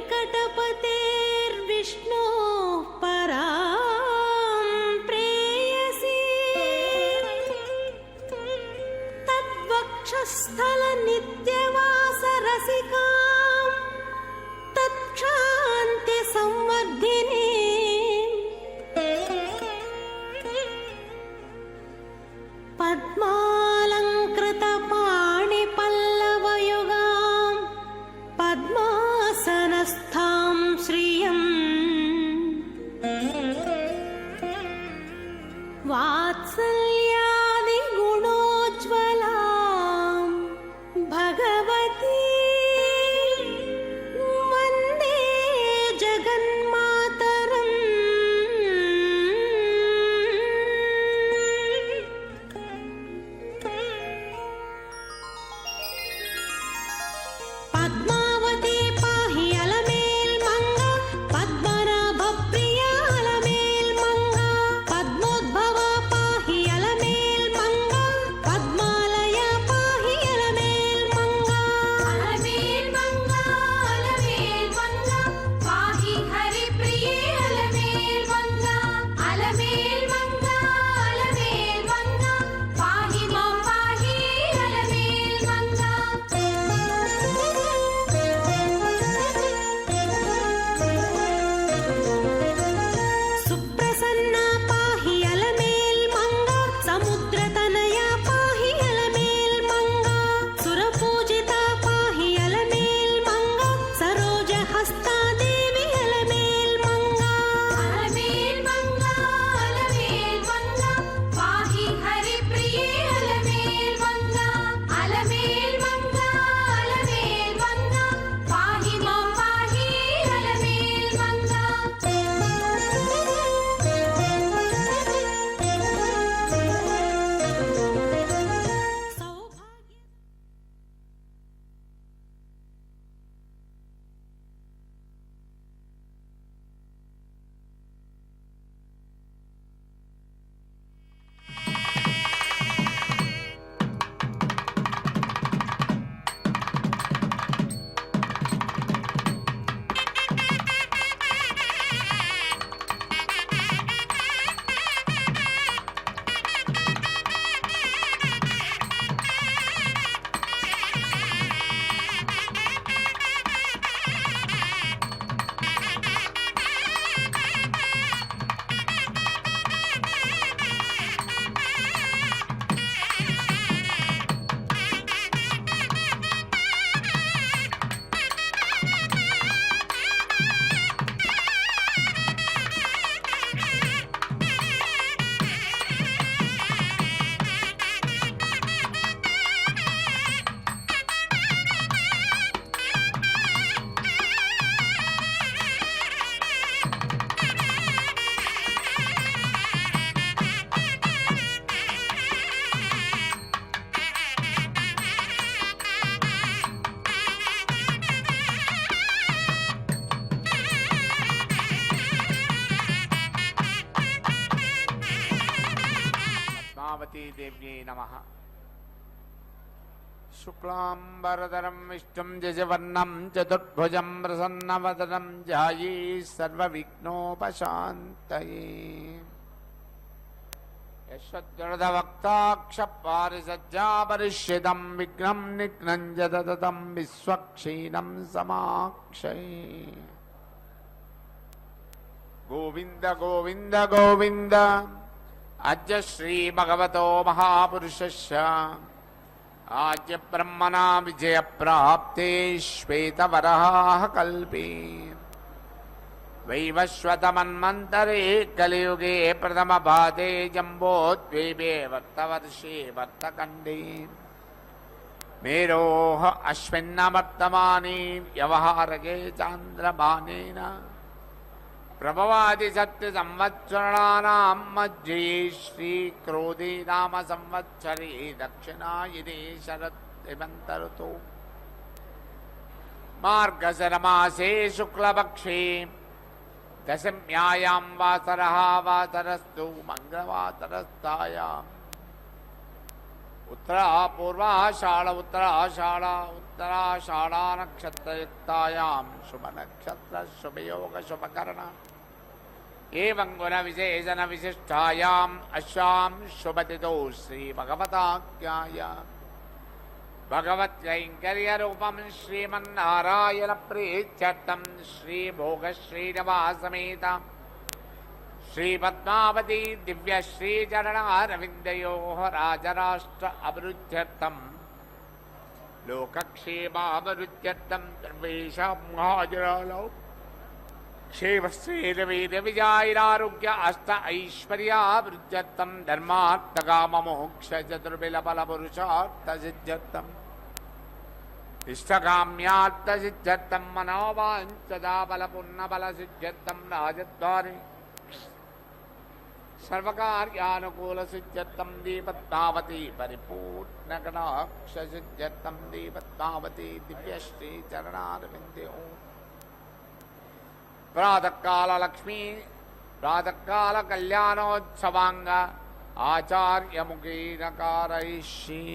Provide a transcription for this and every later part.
वेङ्कटपतेर्विष्णोः परां प्रेयसी तद्वक्षस्थलनित्यवासरसिकां तत्क्षान्तिसंवर्धिनी पद्मालङ्कृतपाणिपल्लवयुगां पद्मासनस्थां श्रियं वात्सल्यादिगुणोज्ज्वलां भगवती वन्दे जगन्मातरम्। पद्मावती पाहि अलमेल्मङ्गा पद्मनाभप्रिया अलमेल्मङ्गा पद्मोद्भवा पाहि अलमेल्मङ्गा पद्मालया पाहि अलमेल्मङ्गा अलमेल्मङ्गा अलमेल्मङ्गा पाहि हरिप्रिये अलमेल्मङ्गा अलमेल्मङ्गा अलमेल्मङ्गा पाहि मां पाहि अलमेल्मङ्गा सुप्रसन्ना पाहि अलमेल्मङ्गा समुद्रतनया पाहि अलमेल्मङ्गा सुरपूजिता पाहि अलमेल्मङ्गा सरोजहस्ता देवी अलमेल्मङ्गा अलमेल्मङ्गा अलमेल्मङ्गा पाहि हरिप्रिये अलमेल्मङ्गा अलमेल्मङ्गा अलमेल्मङ्गा पाहि मां पाहि अलमेल्मङ्गा सौभाग्य पद्मावती देव्यै नमः। शुक्लांबरधरं विष्णुं जयवर्णं चतुर्भुजं प्रसन्नवदनं ध्यायेत् सर्वविघ्नोपशान्तये। यशोद्धृतवक्ताक्षपारिसज्जापरिष्यितं विघ्नं निघ्नं जदतं विश्वक्षीणं समाक्षये। गोविन्द गोविन्द गोविन्द अद्य श्री भगवतो महापुरुषस्य आद्य ब्रह्मणा विजय प्राप्ते श्वेतवराह कल्पे वैवस्वतमन्वन्तरे कलियुगे प्रथम भादे जम्बोद्वीपे वर्तवर्षे वर्तखण्डे मेरोः अश्विन्नवर्तमाने व्यवहारके चान्द्रमानेन प्रभवादि सत्य संवत्सराणां मध्ये श्री क्रोधी नाम संवत्सरे दक्षिणायने शरदृतु मार्गशिरमासे शुक्लपक्षे दशम्यायां वासरः वासरस्तु मंगलवासरस्तायाम् उत्तरा पूर्वाषाढ़ उत्तराषाढ़ उत्तराषाढानक्षत्रयुक्तायां शुभनक्षत्रशुभयोगशुभकरण एवं गुणविशेषणविशिष्टायाम् अस्यां शुभतिथौ श्रीभगवताज्ञाय भगवत्कैङ्कर्यरूपं श्रीमन्नारायणप्रीत्यर्थं श्रीभोगश्रीनिवासमेत श्रीपद्मावती दिव्यश्रीचरणारविन्दयोः राजराष्ट्र अभिवृद्ध्यर्थं लोकक्षेमाभिवृद्ध्यर्थं सर्वेषां महाजनानां क्षेमश्रीरविरविजायरारोग्य अष्ट ऐश्वर्याभिवृद्ध्यर्थं धर्मार्थकाममोक्षचतुर्विलफलपुरुषार्थसिद्ध्यर्थम् इष्टकाम्यार्थसिद्ध्यर्थं मनोवाञ्छदाफलपूर्णफलसिद्ध्यर्थं राजद्वारे सर्वकार्यानुकूलसिद्ध्यर्थं दीपद्मावती परिपूर्णगणाक्षसिद्ध्यर्थं दीपद्मावती दिव्यश्रीचरणारविन्दयोः प्रातःकाललक्ष्मी प्रातःकालकल्याणोत्सवाङ्ग आचार्यमुखेन कारयिष्ये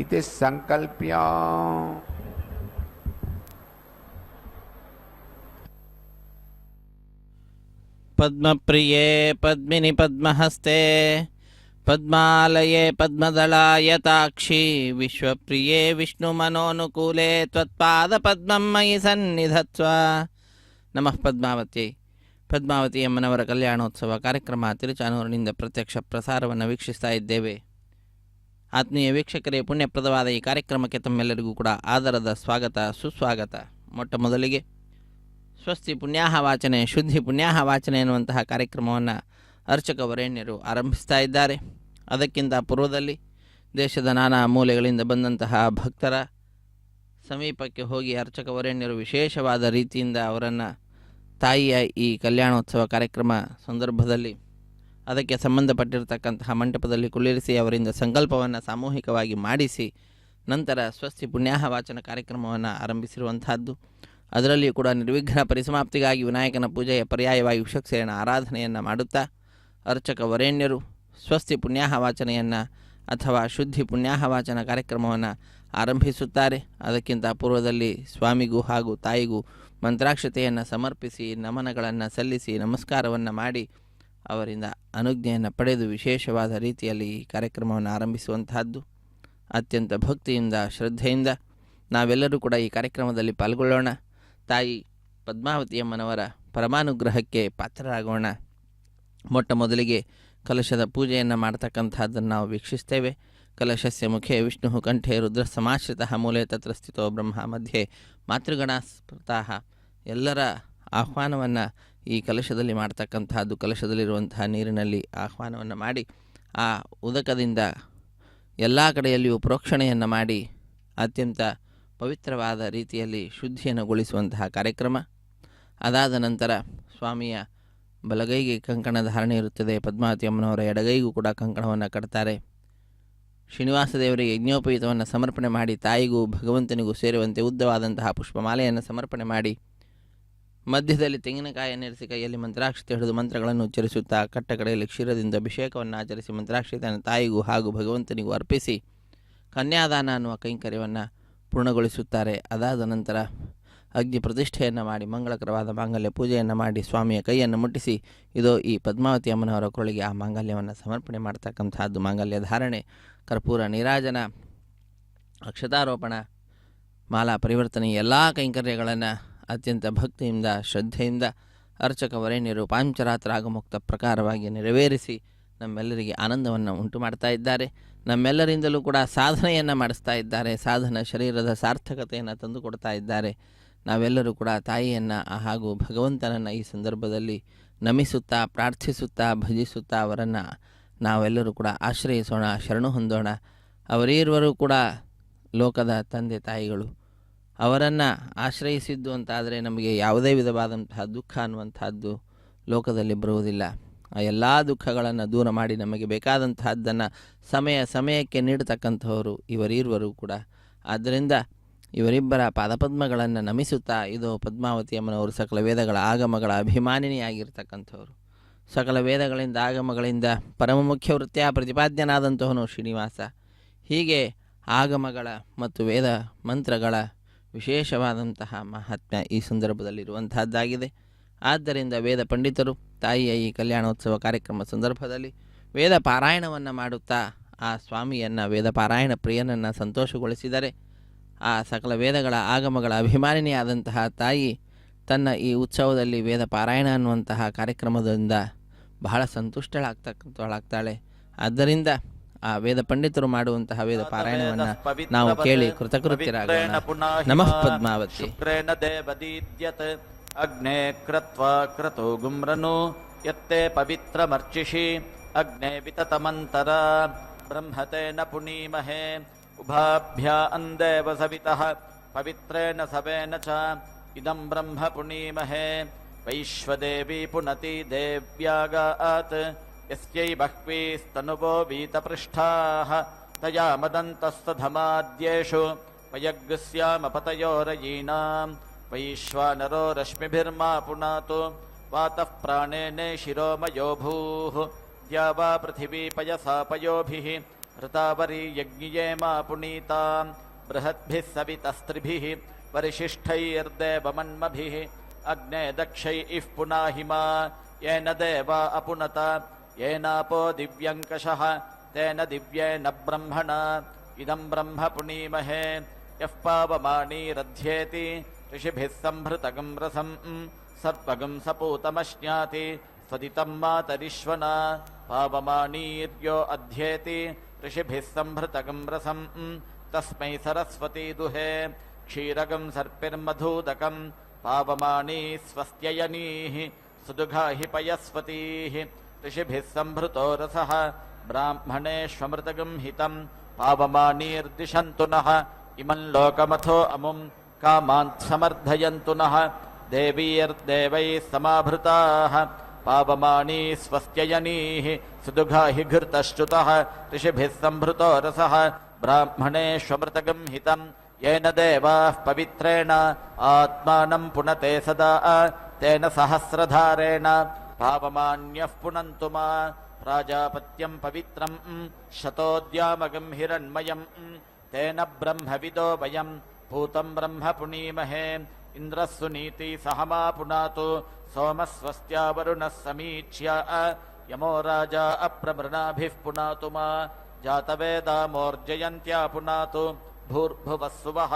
इति संकल्प्य पद्मप्रिये पद्मिनि पद्महस्ते पद्मालये पद्मदलायताक्षी विश्वप्रिये विष्णुमनोनुकूले त्वत्पादपद्मं मयि सन्निधत्स्व ನಮಃ ಪದ್ಮಾವತಿ. ಪದ್ಮಾವತಿ ಅಮ್ಮನವರ ಕಲ್ಯಾಣೋತ್ಸವ ಕಾರ್ಯಕ್ರಮ ತಿರುಚಾನೂರಿನಿಂದ ಪ್ರತ್ಯಕ್ಷ ಪ್ರಸಾರವನ್ನು ವೀಕ್ಷಿಸ್ತಾ ಇದ್ದೇವೆ. ಆತ್ಮೀಯ ವೀಕ್ಷಕರೇ, ಪುಣ್ಯಪ್ರದವಾದ ಈ ಕಾರ್ಯಕ್ರಮಕ್ಕೆ ತಮ್ಮೆಲ್ಲರಿಗೂ ಕೂಡ ಆದರದ ಸ್ವಾಗತ ಸುಸ್ವಾಗತ. ಮೊಟ್ಟ ಮೊದಲಿಗೆ ಸ್ವಸ್ತಿ ಪುಣ್ಯಾಹ ವಾಚನೆ ಶುದ್ಧಿ ಪುಣ್ಯಾಹ ವಾಚನೆ ಎನ್ನುವಂತಹ ಕಾರ್ಯಕ್ರಮವನ್ನು ಅರ್ಚಕ ವರೇಣ್ಯರು ಆರಂಭಿಸ್ತಾ ಇದ್ದಾರೆ. ಅದಕ್ಕಿಂತ ಪೂರ್ವದಲ್ಲಿ ದೇಶದ ನಾನಾ ಮೂಲೆಗಳಿಂದ ಬಂದಂತಹ ಭಕ್ತರ ಸಮೀಪಕ್ಕೆ ಹೋಗಿ ಅರ್ಚಕ ವರೇಣ್ಯರು ವಿಶೇಷವಾದ ರೀತಿಯಿಂದ ಅವರನ್ನು ತಾಯಿಯ ಈ ಕಲ್ಯಾಣೋತ್ಸವ ಕಾರ್ಯಕ್ರಮ ಸಂದರ್ಭದಲ್ಲಿ ಅದಕ್ಕೆ ಸಂಬಂಧಪಟ್ಟಿರತಕ್ಕಂತಹ ಮಂಟಪದಲ್ಲಿ ಕುಳ್ಳಿರಿಸಿ ಅವರಿಂದ ಸಂಕಲ್ಪವನ್ನು ಸಾಮೂಹಿಕವಾಗಿ ಮಾಡಿಸಿ ನಂತರ ಸ್ವಸ್ತಿ ಪುಣ್ಯಾಹ ವಾಚನ ಕಾರ್ಯಕ್ರಮವನ್ನು ಆರಂಭಿಸಿರುವಂತಹದ್ದು. ಅದರಲ್ಲಿಯೂ ಕೂಡ ನಿರ್ವಿಘ್ನ ಪರಿಸಮಾಪ್ತಿಗಾಗಿ ವಿನಾಯಕನ ಪೂಜೆಯ ಪರ್ಯಾಯವಾಗಿ ವಿಷಕ್ಸೇನ ಆರಾಧನೆಯನ್ನು ಮಾಡುತ್ತಾ ಅರ್ಚಕ ವರೇಣ್ಯರು ಸ್ವಸ್ತಿ ಪುಣ್ಯಾಹ ವಾಚನೆಯನ್ನು ಅಥವಾ ಶುದ್ಧಿ ಪುಣ್ಯಾಹ ವಾಚನ ಕಾರ್ಯಕ್ರಮವನ್ನು ಆರಂಭಿಸುತ್ತಾರೆ. ಅದಕ್ಕಿಂತ ಪೂರ್ವದಲ್ಲಿ ಸ್ವಾಮಿಗೂ ಹಾಗೂ ತಾಯಿಗೂ ಮಂತ್ರಾಕ್ಷತೆಯನ್ನು ಸಮರ್ಪಿಸಿ ನಮನಗಳನ್ನು ಸಲ್ಲಿಸಿ ನಮಸ್ಕಾರವನ್ನು ಮಾಡಿ ಅವರಿಂದ ಅನುಜ್ಞೆಯನ್ನು ಪಡೆದು ವಿಶೇಷವಾದ ರೀತಿಯಲ್ಲಿ ಈ ಕಾರ್ಯಕ್ರಮವನ್ನು ಆರಂಭಿಸುವಂತಹದ್ದು. ಅತ್ಯಂತ ಭಕ್ತಿಯಿಂದ ಶ್ರದ್ಧೆಯಿಂದ ನಾವೆಲ್ಲರೂ ಕೂಡ ಈ ಕಾರ್ಯಕ್ರಮದಲ್ಲಿ ಪಾಲ್ಗೊಳ್ಳೋಣ. ತಾಯಿ ಪದ್ಮಾವತಿಯಮ್ಮನವರ ಪರಮಾನುಗ್ರಹಕ್ಕೆ ಪಾತ್ರರಾಗೋಣ. ಮೊಟ್ಟ ಮೊದಲಿಗೆ ಕಲಶದ ಪೂಜೆಯನ್ನು ಮಾಡ್ತಕ್ಕಂಥದ್ದನ್ನು ನಾವು ವೀಕ್ಷಿಸ್ತೇವೆ. ಕಲಶಸ್ಯ ಮುಖೇ ವಿಷ್ಣು ಕಂಠೆ ರುದ್ರ ಸಮಾಶ್ರಿತಃ ಮೂಲೆ ತತ್ರ ಸ್ಥಿತೋ ಬ್ರಹ್ಮ ಮಧ್ಯೆ ಮಾತೃಗಣ ಸ್ಮೃತಃ. ಎಲ್ಲರ ಆಹ್ವಾನವನ್ನು ಈ ಕಲಶದಲ್ಲಿ ಮಾಡ್ತಕ್ಕಂಥದ್ದು. ಕಲಶದಲ್ಲಿರುವಂತಹ ನೀರಿನಲ್ಲಿ ಆಹ್ವಾನವನ್ನು ಮಾಡಿ ಆ ಉದಕದಿಂದ ಎಲ್ಲ ಕಡೆಯಲ್ಲಿಯೂ ಪ್ರೋಕ್ಷಣೆಯನ್ನು ಮಾಡಿ ಅತ್ಯಂತ ಪವಿತ್ರವಾದ ರೀತಿಯಲ್ಲಿ ಶುದ್ಧಿಯನ್ನುಗೊಳಿಸುವಂತಹ ಕಾರ್ಯಕ್ರಮ. ಅದಾದ ನಂತರ ಸ್ವಾಮಿಯ ಬಲಗೈಗೆ ಕಂಕಣ ಧಾರಣೆ ಇರುತ್ತದೆ. ಪದ್ಮಾವತಿ ಅಮ್ಮನವರ ಎಡಗೈಗೂ ಕೂಡ ಕಂಕಣವನ್ನು ಕಟ್ತಾರೆ. ಶ್ರೀನಿವಾಸ ದೇವರಿಗೆ ಯಜ್ಞೋಪವೀತವನ್ನು ಸಮರ್ಪಣೆ ಮಾಡಿ ತಾಯಿಗೂ ಭಗವಂತನಿಗೂ ಸೇರುವಂತೆ ಉದ್ದವಾದಂತಹ ಪುಷ್ಪಮಾಲೆಯನ್ನು ಸಮರ್ಪಣೆ ಮಾಡಿ ಮಧ್ಯದಲ್ಲಿ ತೆಂಗಿನಕಾಯಿಯನ್ನು ಇರಿಸಿ ಕೈಯಲ್ಲಿ ಮಂತ್ರಾಕ್ಷತೆ ಹಿಡಿದು ಮಂತ್ರಗಳನ್ನು ಉಚ್ಚರಿಸುತ್ತಾ ಕಟ್ಟಕಡೆಯಲ್ಲಿ ಕ್ಷೀರದಿಂದ ಅಭಿಷೇಕವನ್ನು ಆಚರಿಸಿ ಮಂತ್ರಾಕ್ಷತೆಯನ್ನು ತಾಯಿಗೂ ಹಾಗೂ ಭಗವಂತನಿಗೂ ಅರ್ಪಿಸಿ ಕನ್ಯಾದಾನ ಅನ್ನುವ ಕೈಂಕರ್ಯವನ್ನು ಪೂರ್ಣಗೊಳಿಸುತ್ತಾರೆ. ಅದಾದ ನಂತರ ಅಗ್ನಿ ಪ್ರತಿಷ್ಠೆಯನ್ನು ಮಾಡಿ ಮಂಗಳಕರವಾದ ಮಾಂಗಲ್ಯ ಪೂಜೆಯನ್ನು ಮಾಡಿ ಸ್ವಾಮಿಯ ಕೈಯನ್ನು ಮುಟ್ಟಿಸಿ ಇದೋ ಈ ಪದ್ಮಾವತಿ ಅಮ್ಮನವರ ಕೊರಳಿಗೆ ಆ ಮಾಂಗಲ್ಯವನ್ನು ಸಮರ್ಪಣೆ ಮಾಡ್ತಕ್ಕಂಥದ್ದು. ಮಾಂಗಲ್ಯ ಧಾರಣೆ, ಕರ್ಪೂರ ನೀರಾಜನ, ಅಕ್ಷತಾರೋಪಣ, ಮಾಲಾ ಪರಿವರ್ತನೆ ಎಲ್ಲ ಕೈಂಕರ್ಯಗಳನ್ನು ಅತ್ಯಂತ ಭಕ್ತಿಯಿಂದ ಶ್ರದ್ಧೆಯಿಂದ ಅರ್ಚಕ ವರೇಣ್ಯರು ಪಾಂಚರಾತ್ರಾಗಮುಕ್ತ ಪ್ರಕಾರವಾಗಿ ನೆರವೇರಿಸಿ ನಮ್ಮೆಲ್ಲರಿಗೆ ಆನಂದವನ್ನು ಉಂಟು ಮಾಡ್ತಾ ಇದ್ದಾರೆ. ನಮ್ಮೆಲ್ಲರಿಂದಲೂ ಕೂಡ ಸಾಧನೆಯನ್ನು ಮಾಡಿಸ್ತಾ ಇದ್ದಾರೆ. ಸಾಧನ ಶರೀರದ ಸಾರ್ಥಕತೆಯನ್ನು ತಂದುಕೊಡ್ತಾ ಇದ್ದಾರೆ. ನಾವೆಲ್ಲರೂ ಕೂಡ ತಾಯಿಯನ್ನು ಹಾಗೂ ಭಗವಂತನನ್ನು ಈ ಸಂದರ್ಭದಲ್ಲಿ ನಮಿಸುತ್ತಾ ಪ್ರಾರ್ಥಿಸುತ್ತಾ ಭಜಿಸುತ್ತಾ ಅವರನ್ನು ನಾವೆಲ್ಲರೂ ಕೂಡ ಆಶ್ರಯಿಸೋಣ, ಶರಣು ಹೊಂದೋಣ. ಅವರೀರುವರು ಕೂಡ ಲೋಕದ ತಂದೆ ತಾಯಿಗಳು. ಅವರನ್ನು ಆಶ್ರಯಿಸಿದ್ದು ಅಂತಾದರೆ ನಮಗೆ ಯಾವುದೇ ವಿಧವಾದಂತಹ ದುಃಖ ಅನ್ನುವಂಥದ್ದು ಲೋಕದಲ್ಲಿ ಬರುವುದಿಲ್ಲ. ಆ ಎಲ್ಲ ದುಃಖಗಳನ್ನು ದೂರ ಮಾಡಿ ನಮಗೆ ಬೇಕಾದಂತಹದ್ದನ್ನು ಸಮಯಕ್ಕೆ ನೀಡತಕ್ಕಂಥವರು ಇವರೀರುವರು ಕೂಡ. ಆದ್ದರಿಂದ ಇವರಿಬ್ಬರ ಪಾದಪದ್ಮಗಳನ್ನು ನಮಿಸುತ್ತಾ ಇದು ಪದ್ಮಾವತಿ ಅಮ್ಮನವರು ಸಕಲ ವೇದಗಳ ಆಗಮಗಳ ಅಭಿಮಾನಿನಿಯಾಗಿರ್ತಕ್ಕಂಥವರು. ಸಕಲ ವೇದಗಳಿಂದ ಆಗಮಗಳಿಂದ ಪರಮ ಮುಖ್ಯ ವೃತ್ತಿಯ ಪ್ರತಿಪಾದ್ಯನಾದಂತಹವನು ಶ್ರೀನಿವಾಸ. ಹೀಗೆ ಆಗಮಗಳ ಮತ್ತು ವೇದ ಮಂತ್ರಗಳ ವಿಶೇಷವಾದಂತಹ ಮಹಾತ್ಮ್ಯ ಈ ಸಂದರ್ಭದಲ್ಲಿರುವಂತಹದ್ದಾಗಿದೆ. ಆದ್ದರಿಂದ ವೇದ ಪಂಡಿತರು ತಾಯಿಯ ಈ ಕಲ್ಯಾಣೋತ್ಸವ ಕಾರ್ಯಕ್ರಮ ಸಂದರ್ಭದಲ್ಲಿ ವೇದ ಪಾರಾಯಣವನ್ನು ಮಾಡುತ್ತಾ ಆ ಸ್ವಾಮಿಯನ್ನು ವೇದ ಪಾರಾಯಣ ಪ್ರಿಯನನ್ನು ಸಂತೋಷಗೊಳಿಸಿದರೆ ಆ ಸಕಲ ವೇದಗಳ ಆಗಮಗಳ ಅಭಿಮಾನಿನಿಯಾದಂತಹ ತಾಯಿ ತನ್ನ ಈ ಉತ್ಸವದಲ್ಲಿ ವೇದ ಪಾರಾಯಣ ಅನ್ನುವಂತಹ ಕಾರ್ಯಕ್ರಮದಿಂದ ಬಹಳ ಸಂತುಷ್ಟಳಾಗ್ತಾಳೆ. ಆದ್ದರಿಂದ ಆ ವೇದ ಪಂಡಿತರು ಮಾಡುವಂತಹ ವೇದ ಪಾರಾಯಣವನ್ನು ನಾವು ಕೇಳಿ ಕೃತಕೃತ್ಯರಾಗೋಣ. ನಮಃ ಪದ್ಮಾವತಿ. ಅಗ್ನೇ ಕ್ರತ್ವಾ ಕ್ರತೋ ಗುಮ್ರನು ಯತ್ತೆ ಪವಿತ್ರಮರ್ಚಿಷಿ ಅಗ್ನೇ ವಿತತಮಂತರ ಬ್ರಹ್ಮತೇನ ಪುನೀಮಹೇ ಉಭಾಭ್ಯಾ ಅಂದೇವ ಸವಿತಃ ಪವಿತ್ರೇಣ ಸವೇನ ಚ ಇದಂ ಬ್ರಹ್ಮ ಪುನೀಮಹೇ ವೈಶ್ವದೇವಿ ಪುನತಿ ದೇವ್ಯಾಗಾತ್ ಯಸ್ಯೈ ಬಹ್ವೀಸ್ತನುವೋ ವೀತಪೃಷ್ಠಾಃ ತಯಾ ಮದಂತಸ್ತಧಮಾದ್ಯೇಷು ವಯಗ್ಸ್ಯಾಮಪತಯೋರಯೀನಾಂ ವೈಶ್ವಾನರೋ ರಶ್ಮಿಭಿರ್ಮಾ ಪುನಾತು ವಾತಃ ಪ್ರಾಣೇನೆ ಶಿರೋಮಯೋ ಭೂಃ ದ್ಯಾವಾ ಪೃಥಿವೀ ಪಯಸಾ ಪಯೋಭಿಃ ಋತಾವರಿ ಯಜ್ಞಿಯೇ ಮಾ ಪುನೀತಾಂ ಬೃಹದ್ಭಿಃ ಸವಿತಸ್ತ್ರಿಭಿಃ ಪರಿಶಿಷ್ಠೈರ್ದೇವಮನ್ಮಭಿಃ ಅಗ್ನೇ ದಕ್ಷೈಃ ಪುನಾಹಿಮಾ ಯೇನ ದೇವಾ ಅಪುನತ ಯೇನಾಪೋ ದಿವ್ಯಂಕಷಃ ತೇನ ದಿವ್ಯೇನ ಬ್ರಹ್ಮಣ ಇದಂ ಬ್ರಹ್ಮ ಪುನೀಮಹೇ ಯಃ ಪಾವಮಾನೀರಧ್ಯೇತಿ ಋಷಿಭಿಃ ಸಂಭೃತಗಂ ರಸಂ ಸರ್ಪಗಂ ಸಪೂತಮಶ್ನಾತಿ ಸ್ವದಿತಂ ಮಾತರಿಶ್ವನ ಪಾವಮಾನೀರ್ಯೋ ಅಧ್ಯೇತಿ ಋಷಿಭಿಃ ಸಂಭೃತಗಂ ರಸಂ ತಸ್ಮೈ ಸರಸ್ವತೀ ದುಹೇ ಕ್ಷೀರಗಂ ಸರ್ಪಿರ್ಮಧೂದಕಂ ಪಾವಮಾನೀ ಸ್ವಸ್ತ್ಯಯನೀಃ ಸುದುಘಾ ಹಿ ಪಯಸ್ವತೀಃ ಋಷಿಭಿಃ ಸಂಭೃತೋ ರಸಃ ಬ್ರಾಹ್ಮಣೇಷ್ವಮೃತಗಂ ಹಿತಂ ಪಾವಮಾನೀರ್ದಿಶಂತು ನಃ ಇಮಂ ಲೋಕಮಥೋ ಅಮುಂ ಕಾಮಾಂತ್ ಸಮರ್ಧಯಂತು ನಃ ದೇವೀರ್ದೇವೈಃ ಸಮಾಭೃತಾಃ ಪಾವಮಾನೀ ಸ್ವಸ್ತ್ಯಯನೀಃ ಸುದುಘಾ ಹಿ ಘೃತಶ್ಚ್ಯುತಃ ಋಷಿಭಿಃ ಸಂಭೃತೋ ರಸಃ ಬ್ರಾಹ್ಮಣೇಷ್ವಮೃತಗಂ ಹಿತಂ ಯೇನ ದೇವಾಃ ಪವಿತ್ರೇಣ ಆತ್ಮಾನಂ ಪುನತೆ ಸದಾ ತೇನ ಸಹಸ್ರಧಾರೇಣ ಪಾವಮಾನ್ಯಃ ಪುನಂತು ಮಾ ಪ್ರಾಜಾಪತ್ಯಂ ಪವಿತ್ರಂ ಶತೋದ್ಯಾಮಗಂ ಹಿರಣ್ಮಯಂ ತೇನ ಬ್ರಹ್ಮವಿದೋ ವಯಂ ಭೂತಂ ಬ್ರಹ್ಮ ಪುನೀಮಹೇ ಇಂದ್ರಃ ಸುನೀತಿ ಸಹ ಮಾ ಪುನಾತು ಸೋಮಸ್ವಸ್ತ್ಯಾ ವರುಣಃ ಸಮೀಚ್ಯ ಯಮೋ ರಾಜಾ ಅಪ್ರಮೃಣಾಭಿಃ ಪುನಾತು ಮಾ ಜಾತವೇದಾಮೋರ್ಜಯಂತ್ಯಾ ಪುನಾತು ಭೂರ್ಭುವಃ ಸುವಃ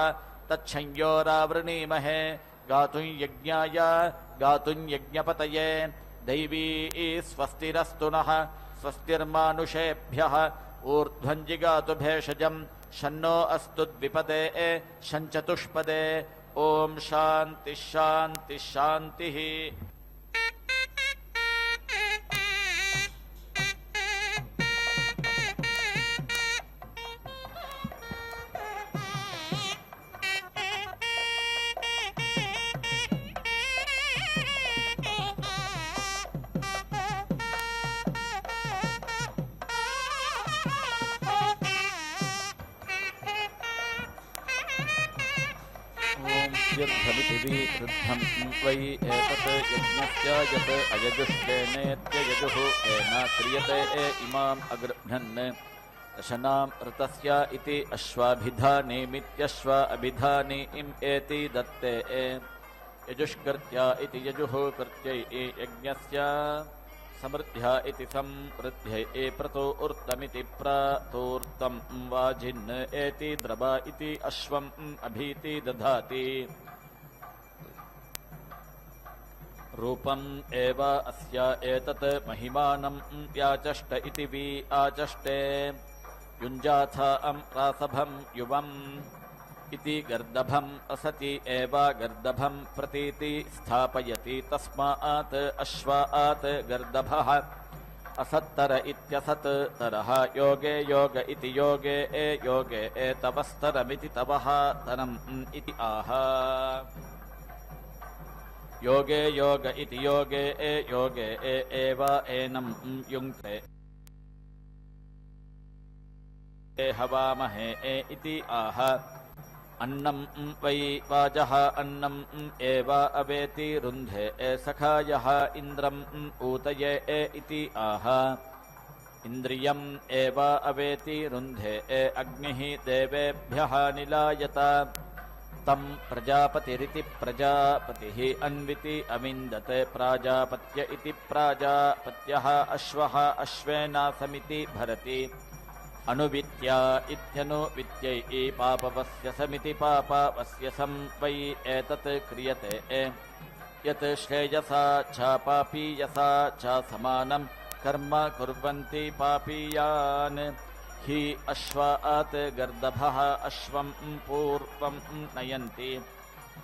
ತಚ್ಛಂಯೋರಾವೃಣೀಮಹೇ ಗಾತುಂ ಯಜ್ಞಾಯ ಗಾತುಂ ಯಜ್ಞಪತಯೇ ದೈವೀ ಸ್ವಸ್ತಿರಸ್ತು ನಃ ಸ್ವಸ್ತಿರ್ಮಾನುಷೇಭ್ಯಃ ಊರ್ಧ್ವಂ ಜಿಗಾತು ಭೇಷಜಂ ಶನ್ನೋ ಅಸ್ತು ದ್ವಿಪದೇ ಶಂಚತುಷ್ಪದೇ ಓಂ ಶಾಂತಿ ಶಾಂತಿ ಶಾಂತಿ. यद्धमिति वृद्धं वै एतत् यज्ञस्य यत् अयजुष्टेनेत्ययजुः येना क्रियते इमाम् अगृह्णन् दशनां ऋतस्य इति अश्वाभिधानीमित्यश्व अभिधानी इम् एति दत्ते यजुष्कृत्या इति यजुः कृत्यै यज्ञस्य समृद्ध्या इति समृद्ध्यै प्रतो ऊर्तमिति प्रातोर्तं वाजिन् एति द्रवा इति अश्वम् अभीति दधाति रूपम् एव अस्य एतत् महिमानं याचष्ट इति वि आचष्टे युञ्जाथ रासभं युवम् इति गर्दभम् असति एव गर्दभं प्रतीति स्थापयति तस्मात् अश्वात् गर्दभः असत्तर इत्यसत् तरः योगे योग इति योगे योगे एतवस्तरमिति तवः तरम् इति आह योगे योग इति योगे योगे एव एनं युङ्क्ते हवामहे इति आह अन्नं वै वाजः अन्नम् एव अवेति रुन्धे सखायः इन्द्रम् ऊतये इति आह इन्द्रियम् एव अवेति रुन्धे अग्निः देवेभ्यः निलायत तं प्रजापतिरिति प्रजापतिः अन्विति अविन्दते प्राजापत्य इति प्राजापत्यः अश्वः अश्वेनासमिति भरति अनुविद्या इत्यनुविद्यै पापवस्य समिति पापवस्य सं वै एतत् क्रियते यत् श्रेयसा च पापीयसा च समानं कर्म कुर्वन्ति पापीयान् हि अश्वात् गर्दभः अश्वं पूर्वं नयन्ति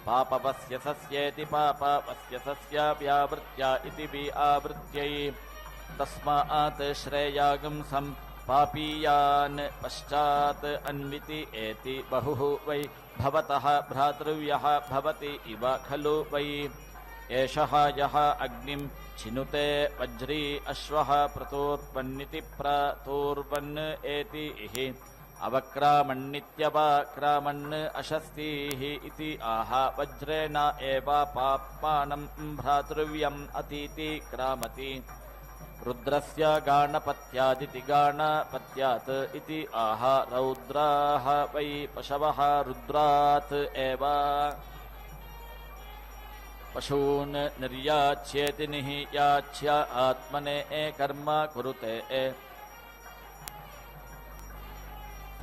पापवस्य सस्येति पापवस्य सस्याव्यावृत्या इति व्यावृत्यै तस्मात् श्रेयागुंसं पापीयान् पश्चात् अन्विति एति बहुः वै भवतः भ्रातृव्यः भवति इव खलु वै एषः यः अग्निं छिनुते वज्री अश्वः प्रतूर्वन्निति प्रतूर्वन् एति इहि अवक्रामन्नित्यवक्रामन् अशस्तीः इति आह वज्रेण एव पाप्मानं भ्रातृव्यम् अतीति क्रामति रुद्रस्य गाणपत्यादिति गाणपत्यात् इति आह रौद्राः वै पशवः रुद्रात् एव पशून् निर्याच्येति नियाच्य आत्मने कर्म कुरुते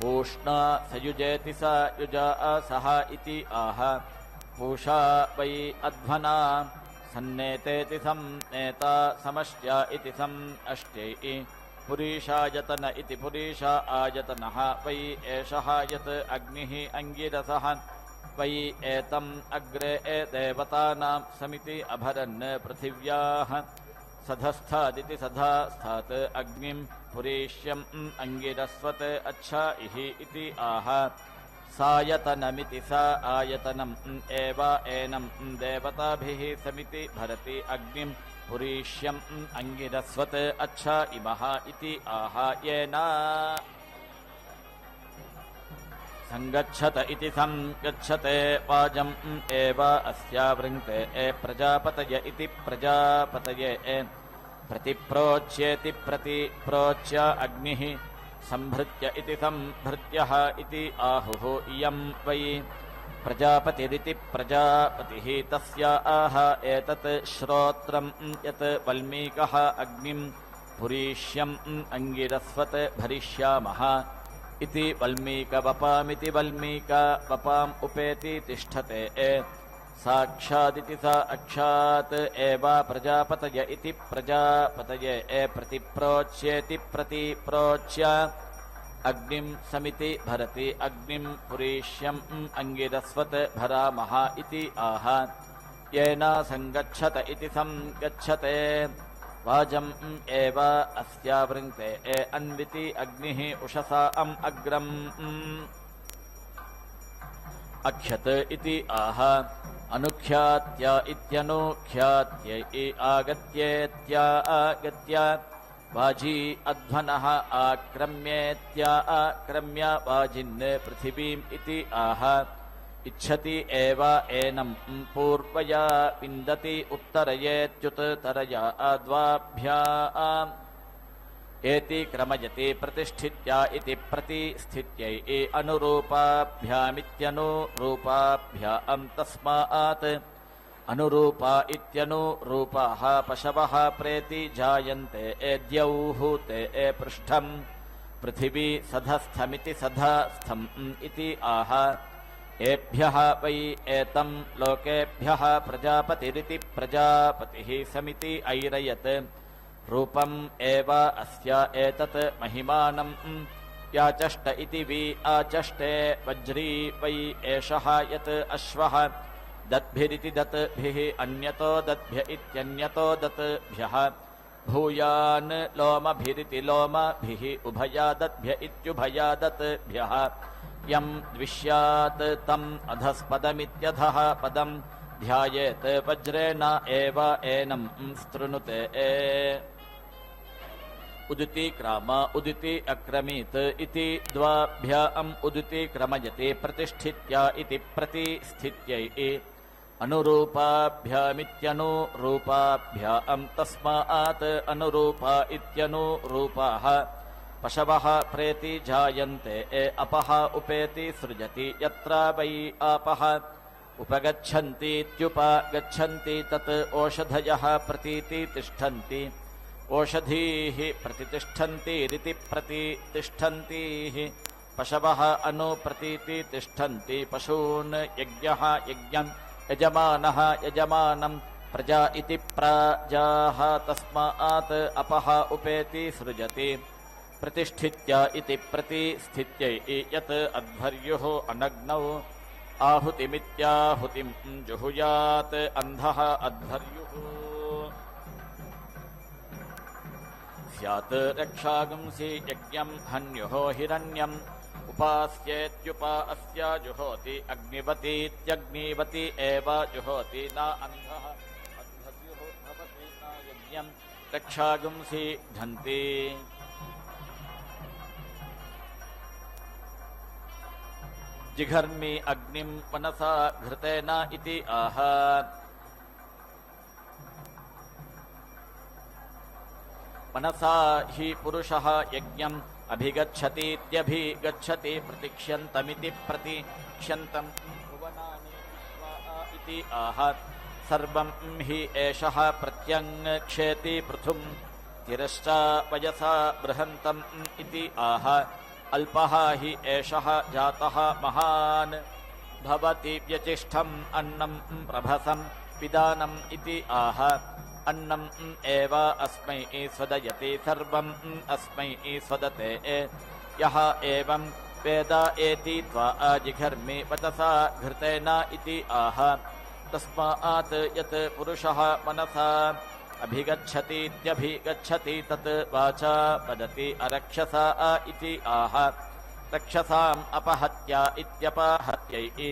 पूष्णा सयुजेति स युजा सः इति आह पूषा वै अध्वना सन्नेतेति संनेता समष्ट्या इति समष्ट्यै पुरीषायतन इति पुरीषा आयतनः वै एषः यत् अग्निः अंगिरसः वै एतम् अग्रे देवतानां समिति अभरन् पृथिव्याः सधस्थादिति सधास्थात् अग्निं पुरीष्यम् अंगिरस्वत् अच्छा इहि इति आह सायतनमिति सा आयतनम् एव एनं देवताभिः समिति भरति अग्निं पुरीष्यम् अंगिरस्वत् अच्छा इमः इति आह येन संगच्छत इति संगच्छते वाजम् एव अस्यावृङ्क्ते प्रजापतय इति प्रजापतये प्रतिप्रोच्येति प्रतिप्रोच्य अग्निः संभृत्य इति संभृत्यः इति आहुः इयं वै प्रजापतिरिति प्रजापतिः तस्य आह एतत् श्रोत्रं यत् वल्मीकः अग्निं पुरीष्यम् अंगिरस्वत् भरिष्यामः इति वल्मीकवपामिति वल्मीकवपाम् उपेति तिष्ठते साक्षादिति सा अक्षात् एव प्रजापतय इति प्रजापतये प्रतिप्रोच्येति प्रतिप्रोच्य अग्निं समिति भरति अग्निं पुरीष्यम् अंगिरस्वत् भरामः इति आह येन संगच्छत इति संगच्छते वाजम् एव अस्यावृङ्क्ते अन्विति अग्निः उषसा अग्रम् अख्यत् इति आह अनुख्यात्य इत्यनुख्यात्यै आगत्येत्या आगत्य वाजी अध्वनः आक्रम्येत्या आक्रम्य वाजिन् पृथिवीम् इति आह इच्छति एव एनं पूर्वया विन्दति उत्तरयेत्युत्तरया द्वाभ्याम् एति क्रमयति प्रतिष्ठित्या इति प्रतिस्थित्यै अनुरूपाभ्यामित्यनुरूपाभ्याम् तस्मात् अनुरूपा इत्यनुरूपाः पशवः प्रेति जायन्ते द्यौः ते पृष्ठम् पृथिवी सधस्थमिति सधस्थम् इति आह एभ्यः वै एतं लोकेभ्यः प्रजापतिरिति प्रजापतिः समिति ऐरयत् रूपम् एव अस्य एतत् महिमानम् याचष्ट इति वि आचष्टे वज्री वै एषः यत् अश्वः दद्भिरिति दत्भिः अन्यतो दद्भ्य इत्यन्यतो दत्भ्यः भूयान् लोमभिरिति लोमभिः उभयादद्भ्य इत्युभया दत्भ्यः यं द्विष्यात् तम् अधस्पदमित्यधः पदम् ध्यायेत् वज्रेण एव एनं स्तृणुते उदिति क्राम उदिति अक्रमीत् इति द्वाभ्याम् उदिति क्रमयति प्रतिष्ठित्या इति प्रतिस्थित्यै अनुरूपाभ्यामित्यनुरूपाभ्याम् तस्मात् अनुरूपा इत्यनुरूपाः पशवः प्रेति जायन्ते अपः उपेति सृजति यत्र वै आपः उपगच्छन्तीत्युपगच्छन्ति तत् ओषधयः प्रतीति तिष्ठन्ति ओषधीः प्रतितिष्ठन्तीरिति प्रतितिष्ठन्तीः पशवः अनुप्रतीति तिष्ठन्ति पशून् यज्ञः यज्ञम् यजमानः यजमानं प्रजा इति प्राजाः तस्मात् अपः उपेति सृजति प्रतिष्ठित्य इति प्रतिस्थित्यै यत् अध्वर्युः अनग्नौ आहुतिमित्याहुतिं जुहुयात् अन्धः अध्वर्युः स्यात् रक्षागुंसि यज्ञं हन्युः हिरण्यम् उपास्येत्युपास्य जुहोति अग्निवतीत्यग्निवती एव जुहोति न अन्धः अध्वर्युः भवति न यज्ञं रक्षागुंसि घन्ति जिघर्मि अग्निं मनसा घृतेन इति आह मनसा हि पुरुषः यज्ञम् अभिगच्छतीत्यभिगच्छति प्रतिक्ष्यन्तमिति प्रतिक्ष्यन्तं भुवनानि विश्वा इति आह सर्वं हि एषः प्रत्यङ्क्षेति पृथुं तिरश्च वयसा बृहन्तम् इति आह अल्पः हि एषः जातः महान् भवति व्यचिष्ठम् अन्नं प्रभसं पिदानम् इति आह अन्नम् एव अस्मै स्वदयति सर्वम् अस्मै स्वदते यः एवं वेद एति त्वा जिघर्मि वचसा घृतेन इति आह तस्मात् यत् पुरुषः मनसा अभिगच्छतीत्यभिगच्छति तत् वाचा वदति अरक्षसा इति आह रक्षसाम् अपहत्य इत्यपहत्यै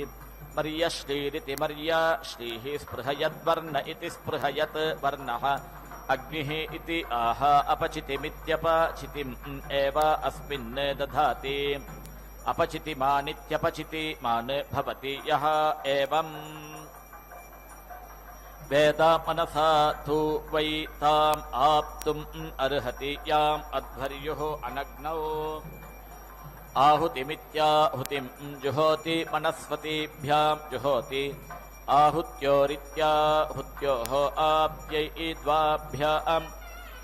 मर्यश्रीरिति मर्याश्रीः स्पृहयद्वर्ण इति स्पृहयत् वर्णः अग्निः इति आह अपचितिमित्यपचितिम् एव अस्मिन् दधाति अपचितिमानित्यपचितिमान् भवति यः एवम् वेद मनसा तु वै ताम् आप्तुम् अर्हति याम् अध्वर्युः अनग्नौ आहुतिमित्याहुतिं जुहोति मनस्वतीभ्यां जुहोति आहुत्योरित्याहुत्योः आप्यै द्वाभ्यां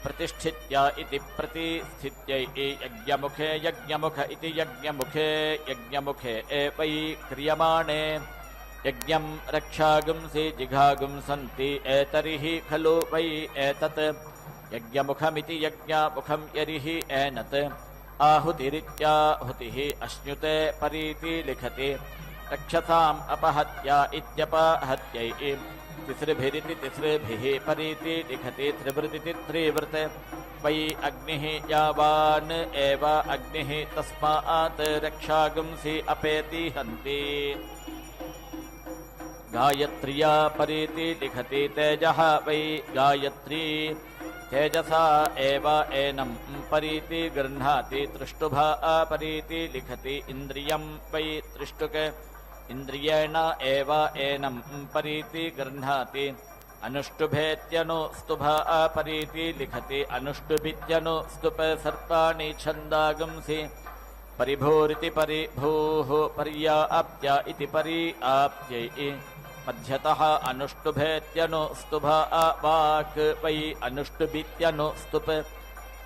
प्रतिष्ठित्य इति प्रतिस्थित्यै यज्ञमुखे यज्ञमुख इति यज्ञमुखे यज्ञमुखे वै क्रियमाणे यज्ञं रक्षागुंसि जिघागुंसन्ति एतरिहि खलु वै एतत् यज्ञमुखमिति यज्ञमुखं यरिहि एनत् आहुतिरित्याहुतिः अश्नुते परीति लिखति रक्षसाम् अपहत्य इत्यपहत्यै तिसृभिरिति तिसृभिः परीति लिखति त्रिवृतिति त्रिवृत् वै अग्निः यावान् एव अग्निः तस्मात् रक्षागुंसि अपेति हन्ति गायत्र्या परीति लिखति तेजः वै गायत्री तेजसा एव एनं परीति गृह्णाति तृष्टुभा परीति लिखति इन्द्रियं वै तृष्टुक इन्द्रियेण एव एनं परीति गृह्णाति अनुष्टुभेत्यनुस्तुभा परीति लिखति अनुष्टुभित्यनुस्तुप सर्पाणि छन्दागुंसि परिभूरिति परिभूः पर्याप्त्य इति परिआप्त्यै मध्यतः अनुष्टुभेत्यनुस्तुभा वाक् वै अनुष्टुभित्यनुस्तुप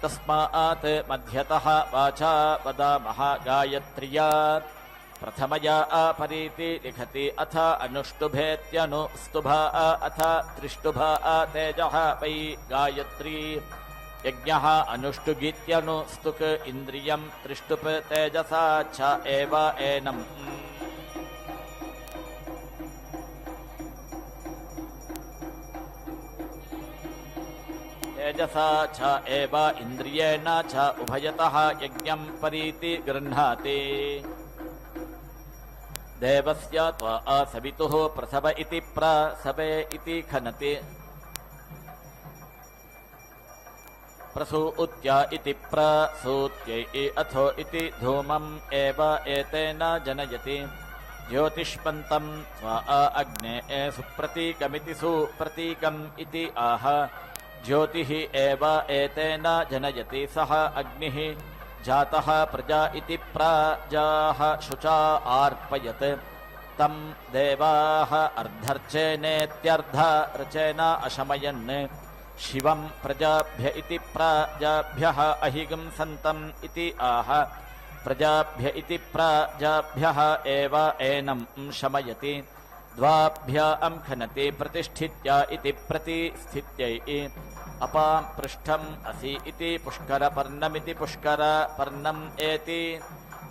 तस्मात् मध्यतः वाचा वदामः गायत्र्या प्रथमया परीति लिखति अथ अनुष्टुभेत्यनुस्तुभा अथ त्रिष्टुभा तेजः वै गायत्री यज्ञः अनुष्टुगित्यनुस्तुक इन्द्रियं त्रिष्टुप तेजसा च एव एनम् तेजसा च एव इन्द्रियेण च उभयतः यज्ञं परीति गृह्णाति देवस्य त्वा सवितुः प्रसव इति प्रसवे इति खनति प्रसूत्य इति प्रसूत्यै अथो इति धूमम् एव एतेन जनयति ज्योतिष्पन्तं स्वा अग्ने सुप्रतीकमिति सुप्रतीकम् इति आह ज्योतिः एव एतेन जनयति सः अग्निः जातः प्रजा इति प्राजाः शुचा आर्पयत् तं देवाः अर्धर्चेनेत्यर्धर्चेन अशमयन् शिवं प्रजाभ्य इति प्राजाभ्यः अहिगं सन्तम् इति आह प्रजाभ्य इति प्राजाभ्यः एव एनं शमयति द्वाभ्यां खनति प्रतिष्ठित्य इति प्रतिस्थित्यै अपां पृष्ठम् असि इति पुष्करपर्णमिति पुष्करपर्णम् एति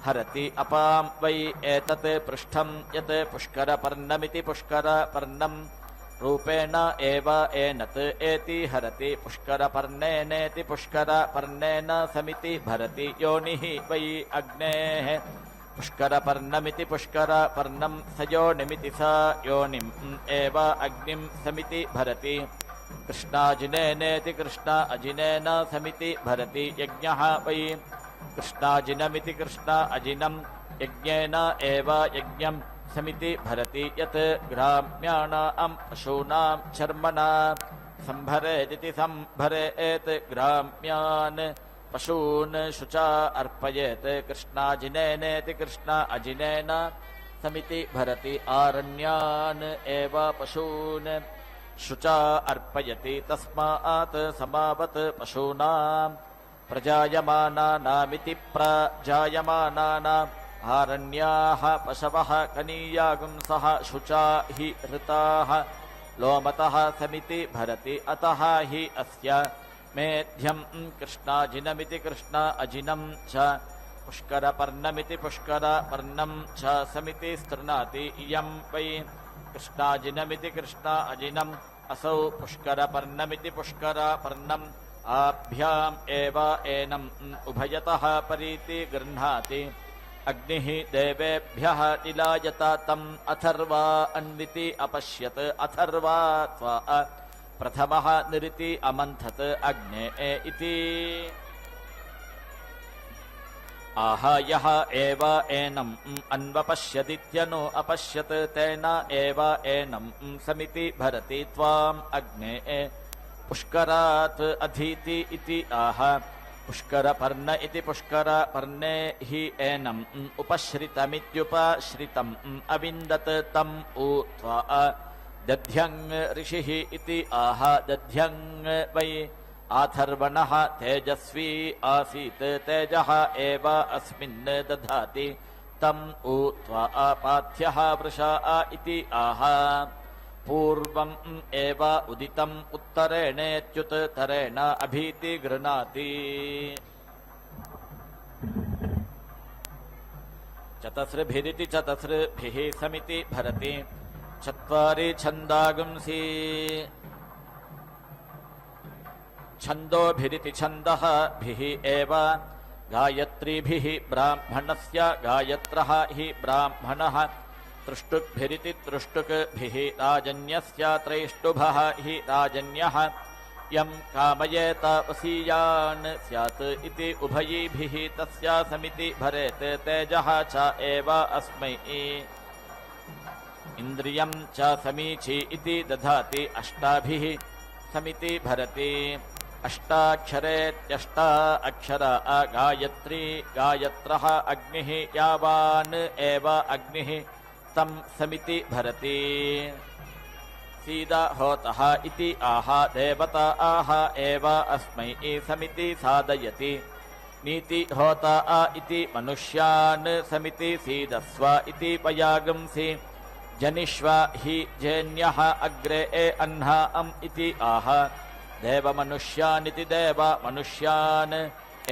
हरति अपां वै एतत् पृष्ठं यत् पुष्करपर्णमिति पुष्करपर्णम् रूपेण एव एनत् एति हरति पुष्करपर्णेनेति पुष्करपर्णेन समिति भरति योनिः वै अग्नेः पुष्करपर्णमिति पुष्करपर्णं स योनिमिति स योनिम् एव अग्निं समिति भरति कृष्णाजिनेनेति कृष्णा अजिनेन समिति भरति यज्ञः वै कृष्णाजिनमिति कृष्णा अजिनं यज्ञेन एव यज्ञं समिति भरति यत् ग्राम्याणां पशूनां चर्मणा संभरेदिति संभरेत् ग्राम्यान् पशून् शुचा अर्पयेत् कृष्णाजिनेनेति कृष्णा अजिनेन समिति भरति आरण्यान् एव पशून् शुचा अर्पयति तस्मात् समावत् पशूनां प्रजायमानानामिति प्रजायमानानाम् आरण्याः पशवः कनीयागुंसः शुचा हि ऋताः लोमतः समिति भरति अतः हि अस्य मेध्यं कृष्णाजिनमिति कृष्णा अजिनं च पुष्करपर्णमिति पुष्करपर्णं च समिति स्तृणाति इयं वै कृष्णाजिनमिति कृष्णा अजिनम् असौ पुष्करपर्णमिति पुष्करपर्णम् आभ्याम् एव एनम् उभयतः परीति गृह्णाति अग्निः देवेभ्यः निलायत तम् अथर्वा अन्विति अपश्यत् अथर्वा त्वा प्रथमः निरिति अमन्थत् अग्ने इति आह यः एव एनम् अन्वपश्यदित्यनु अपश्यत् तेन एव एनम् समिति भरति त्वाम् अग्ने पुष्करात् अधीति इति आह पुष्करपर्ण इति पुष्करपर्णे हि एनम् उपश्रितमित्युपश्रितम् अविन्दत् तम् ऊत्वा दध्यङ् ऋषिः इति आह दध्यङ् वै आथर्वणः तेजस्वी आसीत् तेजः एव अस्मिन् दधाति तम् ऊत्वा पाथ्यः वृषा इति आह पूर्वम् एव उदितम् उत्तरेणेत्युत्तरेण अभीति गृह्णाति चतस्रभिरिति चतस्रभिः समिति भरति चत्वारि छन्दागुंसि छन्दोभिरिति छन्दः भिः एव गायत्रीभिः ब्राह्मणस्य गायत्रः हि ब्राह्मणः तृष्टुक्भिरिति तृष्टुक्भिः राजन्यस्य त्रैष्टुभः हि राजन्यः यं कामयेत वसीयान् स्यात् इति उभयीभिः तस्य समिति भरेत् तेजः च एव अस्मै इन्द्रियं च समीची इति दधाति अष्टाभिः समिति भरति अष्टाक्षरेत्यष्टा अक्षरा गायत्री गायत्रः अग्निः यावान् एव अग्निः तं समिति भरति सीदा होतः इति आह देवता आह एव अस्मै समिति साधयति नीति होता इति मनुष्यान् समिति सीदस्व इति पयागंसि जनिष्व हि जेन्यः अग्रे अह्नाम् इति आह देवमनुष्यानिति देवमनुष्यान्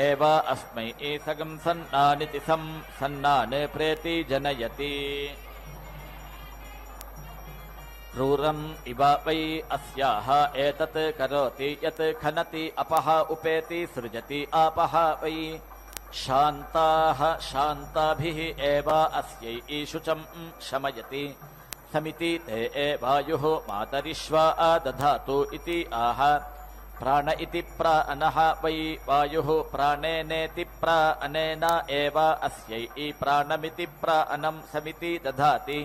एव अस्मै सगं सन्नानिति सन्नान् प्रेति जनयति क्रूरम् इव वै अस्याः एतत् करोति यत् खनति अपः उपेति सृजति आपः वै शान्ताः शान्ताभिः एव अस्यै शुचम् शमयति समिति ते वायुः मातरिश्वा दधातु इति आह प्राण इति प्राणः वै वायुः प्राणेनेति प्राणेन एव अस्यै प्राणमिति प्राणं समिति दधाति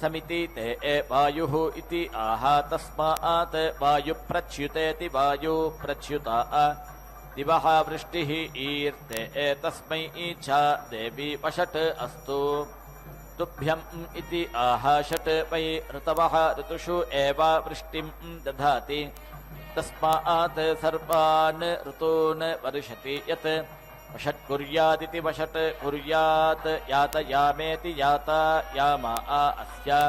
समिति ते वायुः इति आह तस्मात् वायुप्रच्युतेति वायुप्रच्युता दिवः वृष्टिः ईर्ते एतस्मै च देवी वषट् अस्तु तुभ्यम् इति आह षट् वै ऋतवः ऋतुषु एव वृष्टिं दधाति तस्मात् सर्वान् ऋतून् वर्षति यत् वषट् कुर्यादिति वषट् कुर्यात् यातयामेति यातायामा अस्य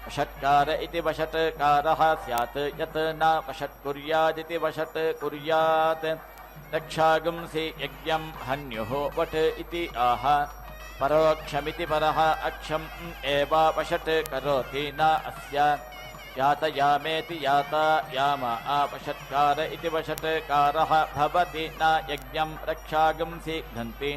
वषट्कार इति वषट्कारः स्यात् यत् न वषट् कुर्यादिति वषट् कुर्यात् रक्षागुंसि यज्ञं हन्युः वट् इति आह परोक्षमिति परः अक्षम् एव वषट् करोति न अस्य यातयामेति यातायाम वषट्कार इति वषट्कारः भवति न यज्ञं रक्षागुंसि घ्नन्ति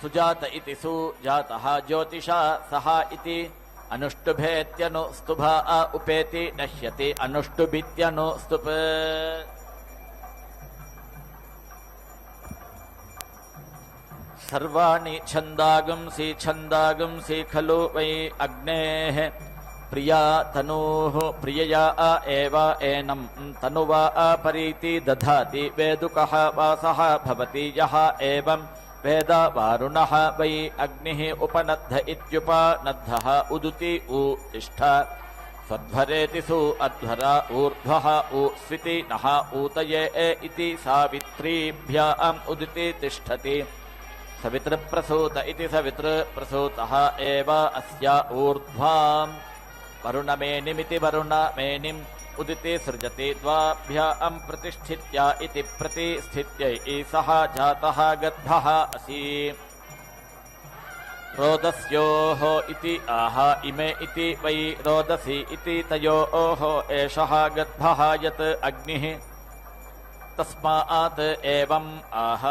सुजात इति सुजातः ज्योतिषा सः इति अनुष्टुभेत्यनुस्तुभा उपेति नश्यति अनुष्टुभित्यनुस्तुप् सर्वाणि छन्दागुंसि खलु वै अग्नेः प्रिया तनूः प्रियया एव एनं तनुवा परीति दधाति वेदुकः वासः भवति यः एवं वेद वारुणः वै अग्निः उपनद्ध इत्युपनद्धः उदुति उ तिष्ठ स्वध्वरेति सु अध्वरा ऊर्ध्वः उ स्विति नः ऊतये इति सावित्रीभ्याम् उदिति तिष्ठति सवितृप्रसूत इति सवितृप्रसूतः एव अस्य ऊर्ध्वाम् वरुणमेनिमिति वरुणमेनिम् उदिति सृजति द्वाभ्याम् प्रतिष्ठित्या इति प्रतिष्ठित्यै सः जातः गर्भः असि रोदस्योः इति आह इमे इति वै रोदसी इति तयोः एषः गर्भः यत् अग्निः तस्मात् एवम् आह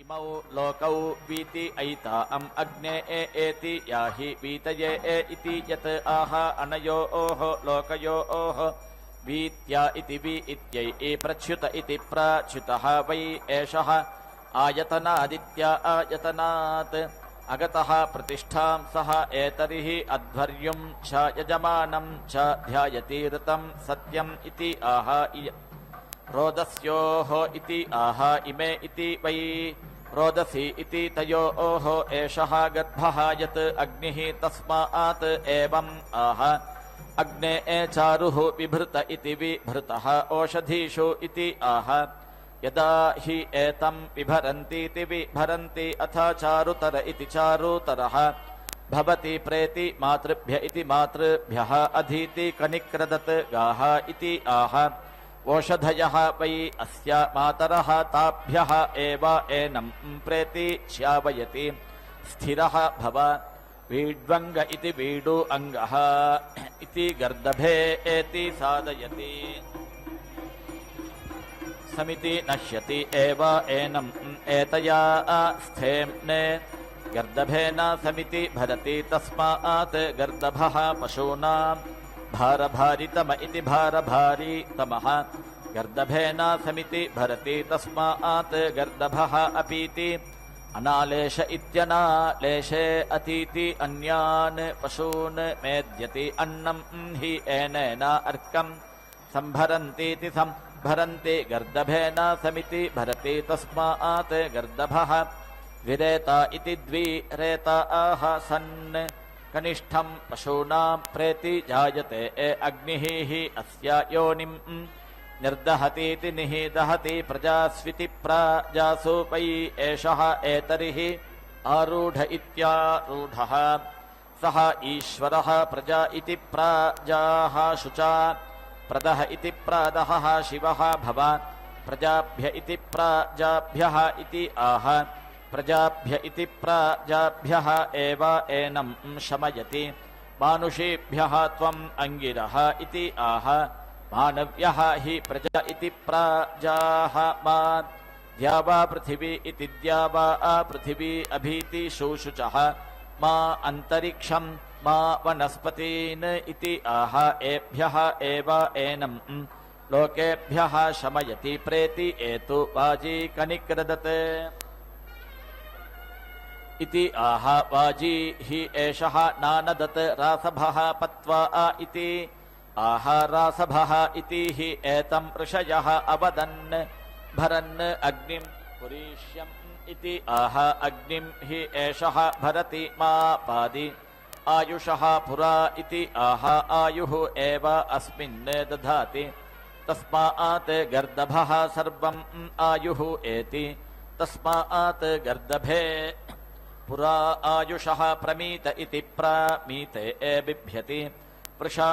इमौ लोकौ वीति ऐताम् अग्ने एति याहि वीतये इति यत् आह अनयोः लोकयोः वीत्या इति वि इत्यै प्रच्युत इति प्रच्युतः वै एषः आयतनादित्या आयतनात् अगतः प्रतिष्ठां सः एतरिः अध्वर्युं च यजमानं च ध्यायति ऋतं सत्यम् इति आह रोदस्योः इति आह इमे इति वै रोदसी इति तयोः एषः गर्भः यत् अग्निः तस्मात् एवम् आह अग्ने चारुः विभृत इति विभृतः ओषधीषु इति आह यदा हि एतं विभरन्तीति विभरन्ति अथ चारुतर इति चारुतरः भवति प्रेति मातृभ्य इति मातृभ्यः अधीति कनिक्रदत् गाः इति आह ओषधयः वै अस्य मातरः ताभ्यः एव एनं प्रेति श्यावयति स्थिरः भव वीड्वङ्ग इति वीडु अङ्गः इति गर्दभे एति साधयति समिति नश्यति एव एनम् एतया स्थेम्ने गर्दभेन समिति भरति तस्मात् गर्दभः पशूनां भारभारितम इति भारभारितमः गर्दभेन समिति भरति तस्मात् गर्दभः अपीति अनालेश इत्यनालेशे अतीति अन्यान् पशून् मेद्यति अन्नं हि एनेन अर्कं संभरन्तीति संभरन्ति गर्दभेन समिति भरति तस्मात् गर्दभः द्विरेता इति द्विरेताः सन् कनिष्ठं पशूनां प्रेति जायते अग्निः हि अस्य योनिं निर्दहतीति निदहति प्रजास्विति प्राजासु वै एषः एतरिः आरूढ इत्यारूढः सः ईश्वरः प्रजा इति प्राजाः शुचा प्रदः इति प्रादहः शिवः भव प्रजाभ्य इति प्राजाभ्यः इति आह प्रजाभ्य इति प्राजाभ्यः एव एनं शमयति मानुषेभ्यः त्वम् अङ्गिरः इति आह मानव्यः हि प्रजा इति प्राजाः मा द्यावा पृथिवी इति द्यावा पृथिवी अभीति शोषुचः मा अन्तरिक्षम् मा वनस्पतीन् इति आह एभ्यः एव एनं लोकेभ्यः शमयति प्रेति एतु वाजी कनिक्रदत् इति आह वाजी हि एषः नानदत् रासभः पत्वा इति आह रासभः इति हि एतं ऋषयः अवदन् भरन् अग्निं पुरीष्यम् इति आह अग्निं हि एषः भरति मा पादि आयुषः पुरा इति आह आयुः एव अस्मिन् दधाति तस्मात् गर्दभः सर्वम् आयुः एति तस्मात् गर्दभे पुरा आयुषः प्रमीत इति प्रामीते बिभ्यति वृषा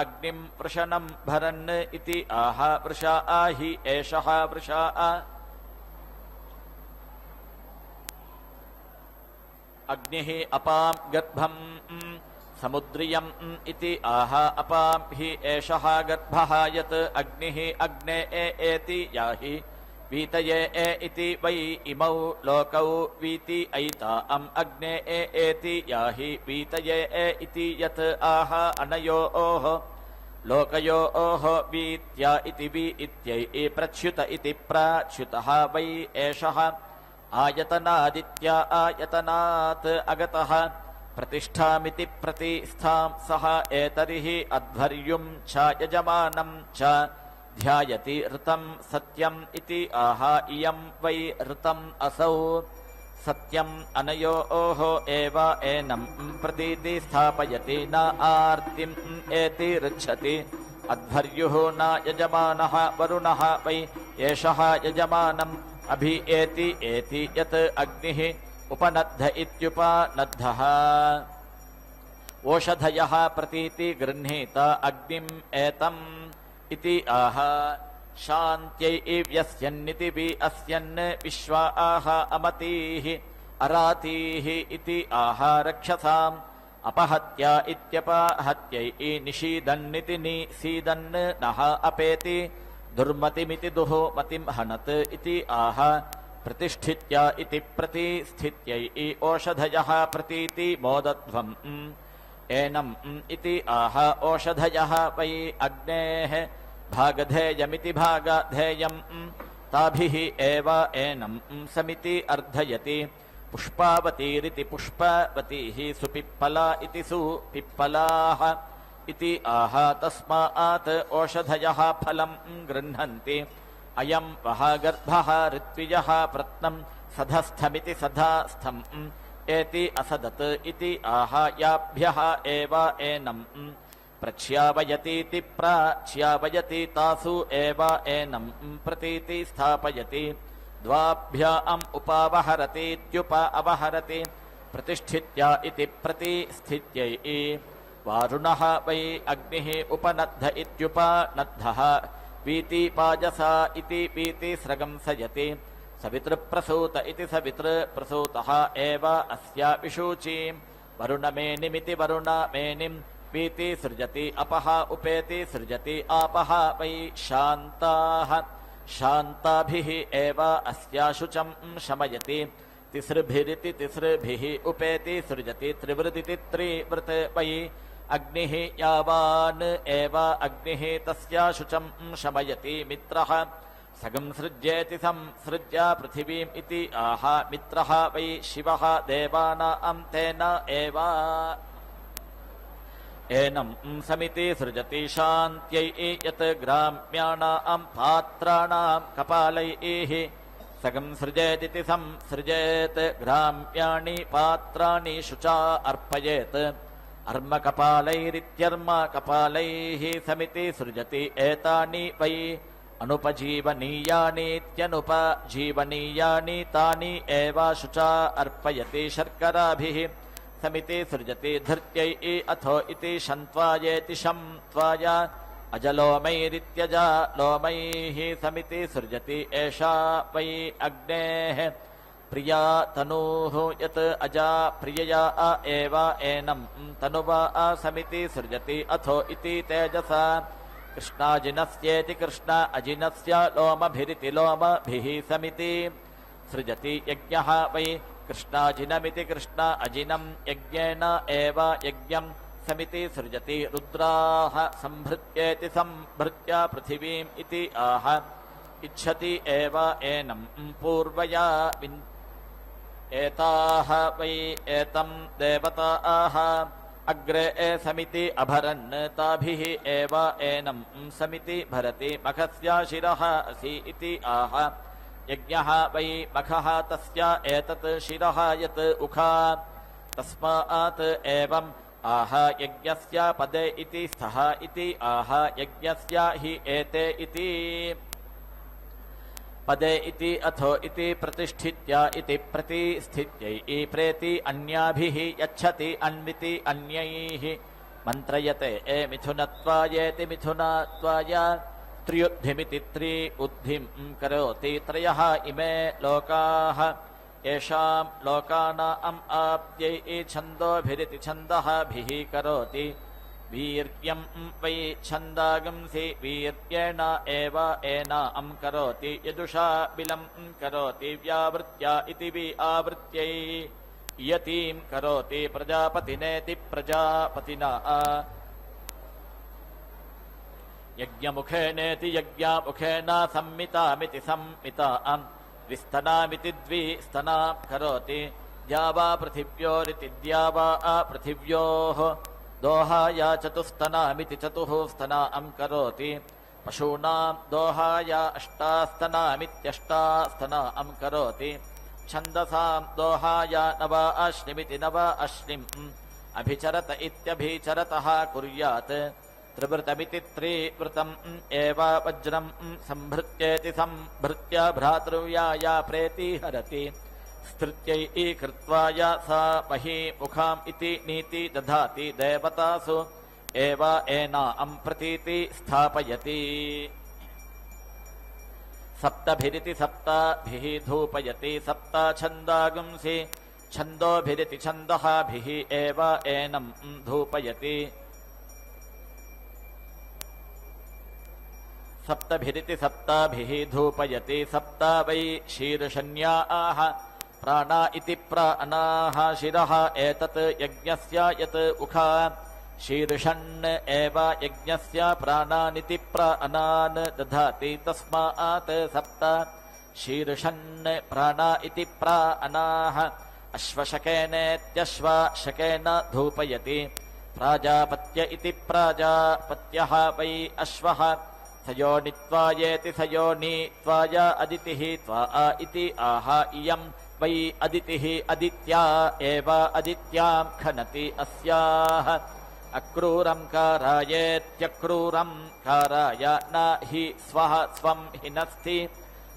अग्निं वृषणं भरन् इति आह वृषा हि एषः वृषा अग्निः अपां गर्भं समुद्रियम् इति आह अपां हि एषः गर्भः यत् अग्निः अग्ने एति याहि वीतये इति वै इमौ लोकौ वीति ऐताम् अग्ने एति याहि वीतये इति यत् आह अनयोः लोकयोः वीत्या इति वि इत्यै प्रच्युत इति प्राच्युतः वै एषः आयतनादित्या आयतनात् अगतः प्रतिष्ठामिति प्रतिष्ठां सः एतरिहि अध्वर्युं च यजमानं च ध्यायति ऋतं सत्यम् इति आह इयं वै ऋतम् असौ सत्यम् अनयोः एव एनं प्रतीति स्थापयति न आर्तिम् एति ऋच्छति अध्वर्युः न यजमानः वरुणः वै एषः यजमानम् अभि एति यत् अग्निः उपनद्ध इत्युपनद्धः ओषधयः प्रतीति गृह्णीत अग्निम् एतम् इति आह शान्त्यै व्यस्यन्निति वि अस्यन् विश्वा आह अमतीः अरातीः इति आह रक्षसाम् अपहत्या इत्यपहत्यै निषीदन्निति निषीदन् नः अपेति दुर्मतिमिति दुः मतिं हनत् इति आह प्रतिष्ठित्या इति प्रतिस्थित्यै ओषधयः प्रतीति मोदध्वम् एनम् इति आह ओषधयः वै अग्नेः भागधेयमिति भागधेयम् ताभिः एव एनम् समिति अर्धयति पुष्पावतीरिति पुष्पवतीः सुपिप्पला इति सुपिप्पलाः इति आह तस्मात् ओषधयः फलम् गृह्णन्ति अयं वः गर्भः ऋत्विजः प्रत्नं सधस्थमिति सधास्थम् एति असदत् इति आह याभ्यः एव एनम् प्रच्यावयतीति प्राच्यावयति तासु एव एनम् प्रतीति स्थापयति द्वाभ्याम् उपावहरतीत्युप अवहरति प्रतिष्ठित्या इति प्रतिस्थित्यै वारुणः वै अग्निः उपनद्ध इत्युपनद्धः वीति पाजसा इति वीति स्रगंसयति सवितृप्रसूत इति सवितृप्रसूतः एव अस्या विशूचीम् वरुणमेनिमिति वरुणमेनिम् वीति सृजति अपः उपेति सृजति आपः वै शान्ताः शान्ताभिः एव अस्या शुचम् शमयति तिसृभिरिति तिसृभिः उपेति सृजति त्रिवृदिति त्रिवृत् वै अग्निः यावान् एव अग्निः तस्या शुचम् शमयति मित्रः सगं सृज्येति संसृज्य पृथिवीम् इति आह मित्रः वै शिवः देवानां तेन एव एनम् समिति सृजति शान्त्यै यत् ग्राम्याणां पात्राणां कपालैः सगं सृजेदिति संसृजेत् ग्राम्याणि पात्राणि शुचा अर्पयेत् अर्मकपालैरित्यर्मकपालैः समिति सृजति एतानि वै अनुपजीवनीयानीत्यनुपजीवनीयानि तानि एव शुचा अर्पयति शर्कराभिः समिति सृजति धृत्यै अथो इति शन्त्वायेति शंत्वाय अजलोमैरित्यजलोमैः समिति सृजति एषा वै अग्नेः प्रिया तनूः यत् अजा प्रियया एव एनं तनुवा समिति सृजति अथो इति तेजसा कृष्णाजिनस्येति कृष्ण अजिनस्य लोमभिरिति लोमभिः समिति सृजति यज्ञः वै कृष्णाजिनमिति कृष्ण अजिनं यज्ञेन एव यज्ञं समिति सृजति रुद्राः संभृत्येति संभृत्य पृथिवीम् इति आह इच्छति एव एनं पूर्वया एताः वै एतं देवताः अग्रे समिति अभरन् ताभिः एव एनं समिति भरति मखस्य शिरः असि इति आह यज्ञः वै मखः तस्य एतत् शिरः यत् उखा तस्मात् एवम् आह यज्ञस्य पदे इति स्थः इति आह यज्ञस्य हि एते इति पदे इति अथो इति प्रतिष्ठित्य इति प्रतिस्थित्यै प्रेति अन्याभिः यच्छति अन्विति अन्यैः मन्त्रयते मिथुनत्वायेति मिथुनात्वाय त्र्युद्धिमिति त्रि उद्धिं करोति त्रयः इमे लोकाः येषां लोकानाम् आप्त्यै छन्दोभिरिति छन्दःभिः करोति वीर्यं वै छन्दागंसि वीर्येण एव एनां करोति यजुषा बिलं करोति व्यावृत्या इति व्यावृत्यै यतीं करोति प्रजापतिनेति प्रजापतिना यज्ञमुखेनेति यज्ञमुखेन संमितामिति संमितां द्विस्तनामिति द्विस्तनां करोति द्यावा पृथिव्योरिति द्यावा पृथिव्योः दोहाय चतुस्तनामिति चतुः स्तनां करोति पशूनां दोहाय अष्टास्तनामित्यष्टास्तनां करोति छन्दसां दोहाय नव अश्निमिति नव अश्निम् अभिचरत इत्यभिचरतः कुर्यात् त्रिवृतमिति त्रिवृतम् एव वज्रं संभृत्येति संभृत्य भ्रातृव्याय प्रेति हरति स्तृत्यै कृत्वाय सा मही मुखाम् इति नीति दधाति देवतासु एव एनां प्रतीति स्थापयति सप्तभिरिति सप्ताभिः धूपयति सप्त छन्दागुंसि छन्दोभिरिति छन्दःभिः एव एनं धूपयति सप्तभिरिति सप्ताभिः धूपयति सप्त वै शीर्षण्याः प्राणा इति प्राणाः शिरः एतत् यज्ञस्य यत् उखा शीर्षन् एव यज्ञस्य प्राणानिति प्राणान् दधाति तस्मात् सप्त शीर्षन् प्राणा इति प्राणाः अश्वशकेनेत्यश्वशकेन धूपयति प्राजापत्य इति प्राजापत्यः वै अश्वः सयोनित्वायेति सयोनित्वाय अदितिः त्वा इति आह इयं वै अदितिः अदित्या एव अदित्यां खनति अस्याः अक्रूरं कारयेत्यक्रूरं कारय न हि स्वः स्वं हिनस्ति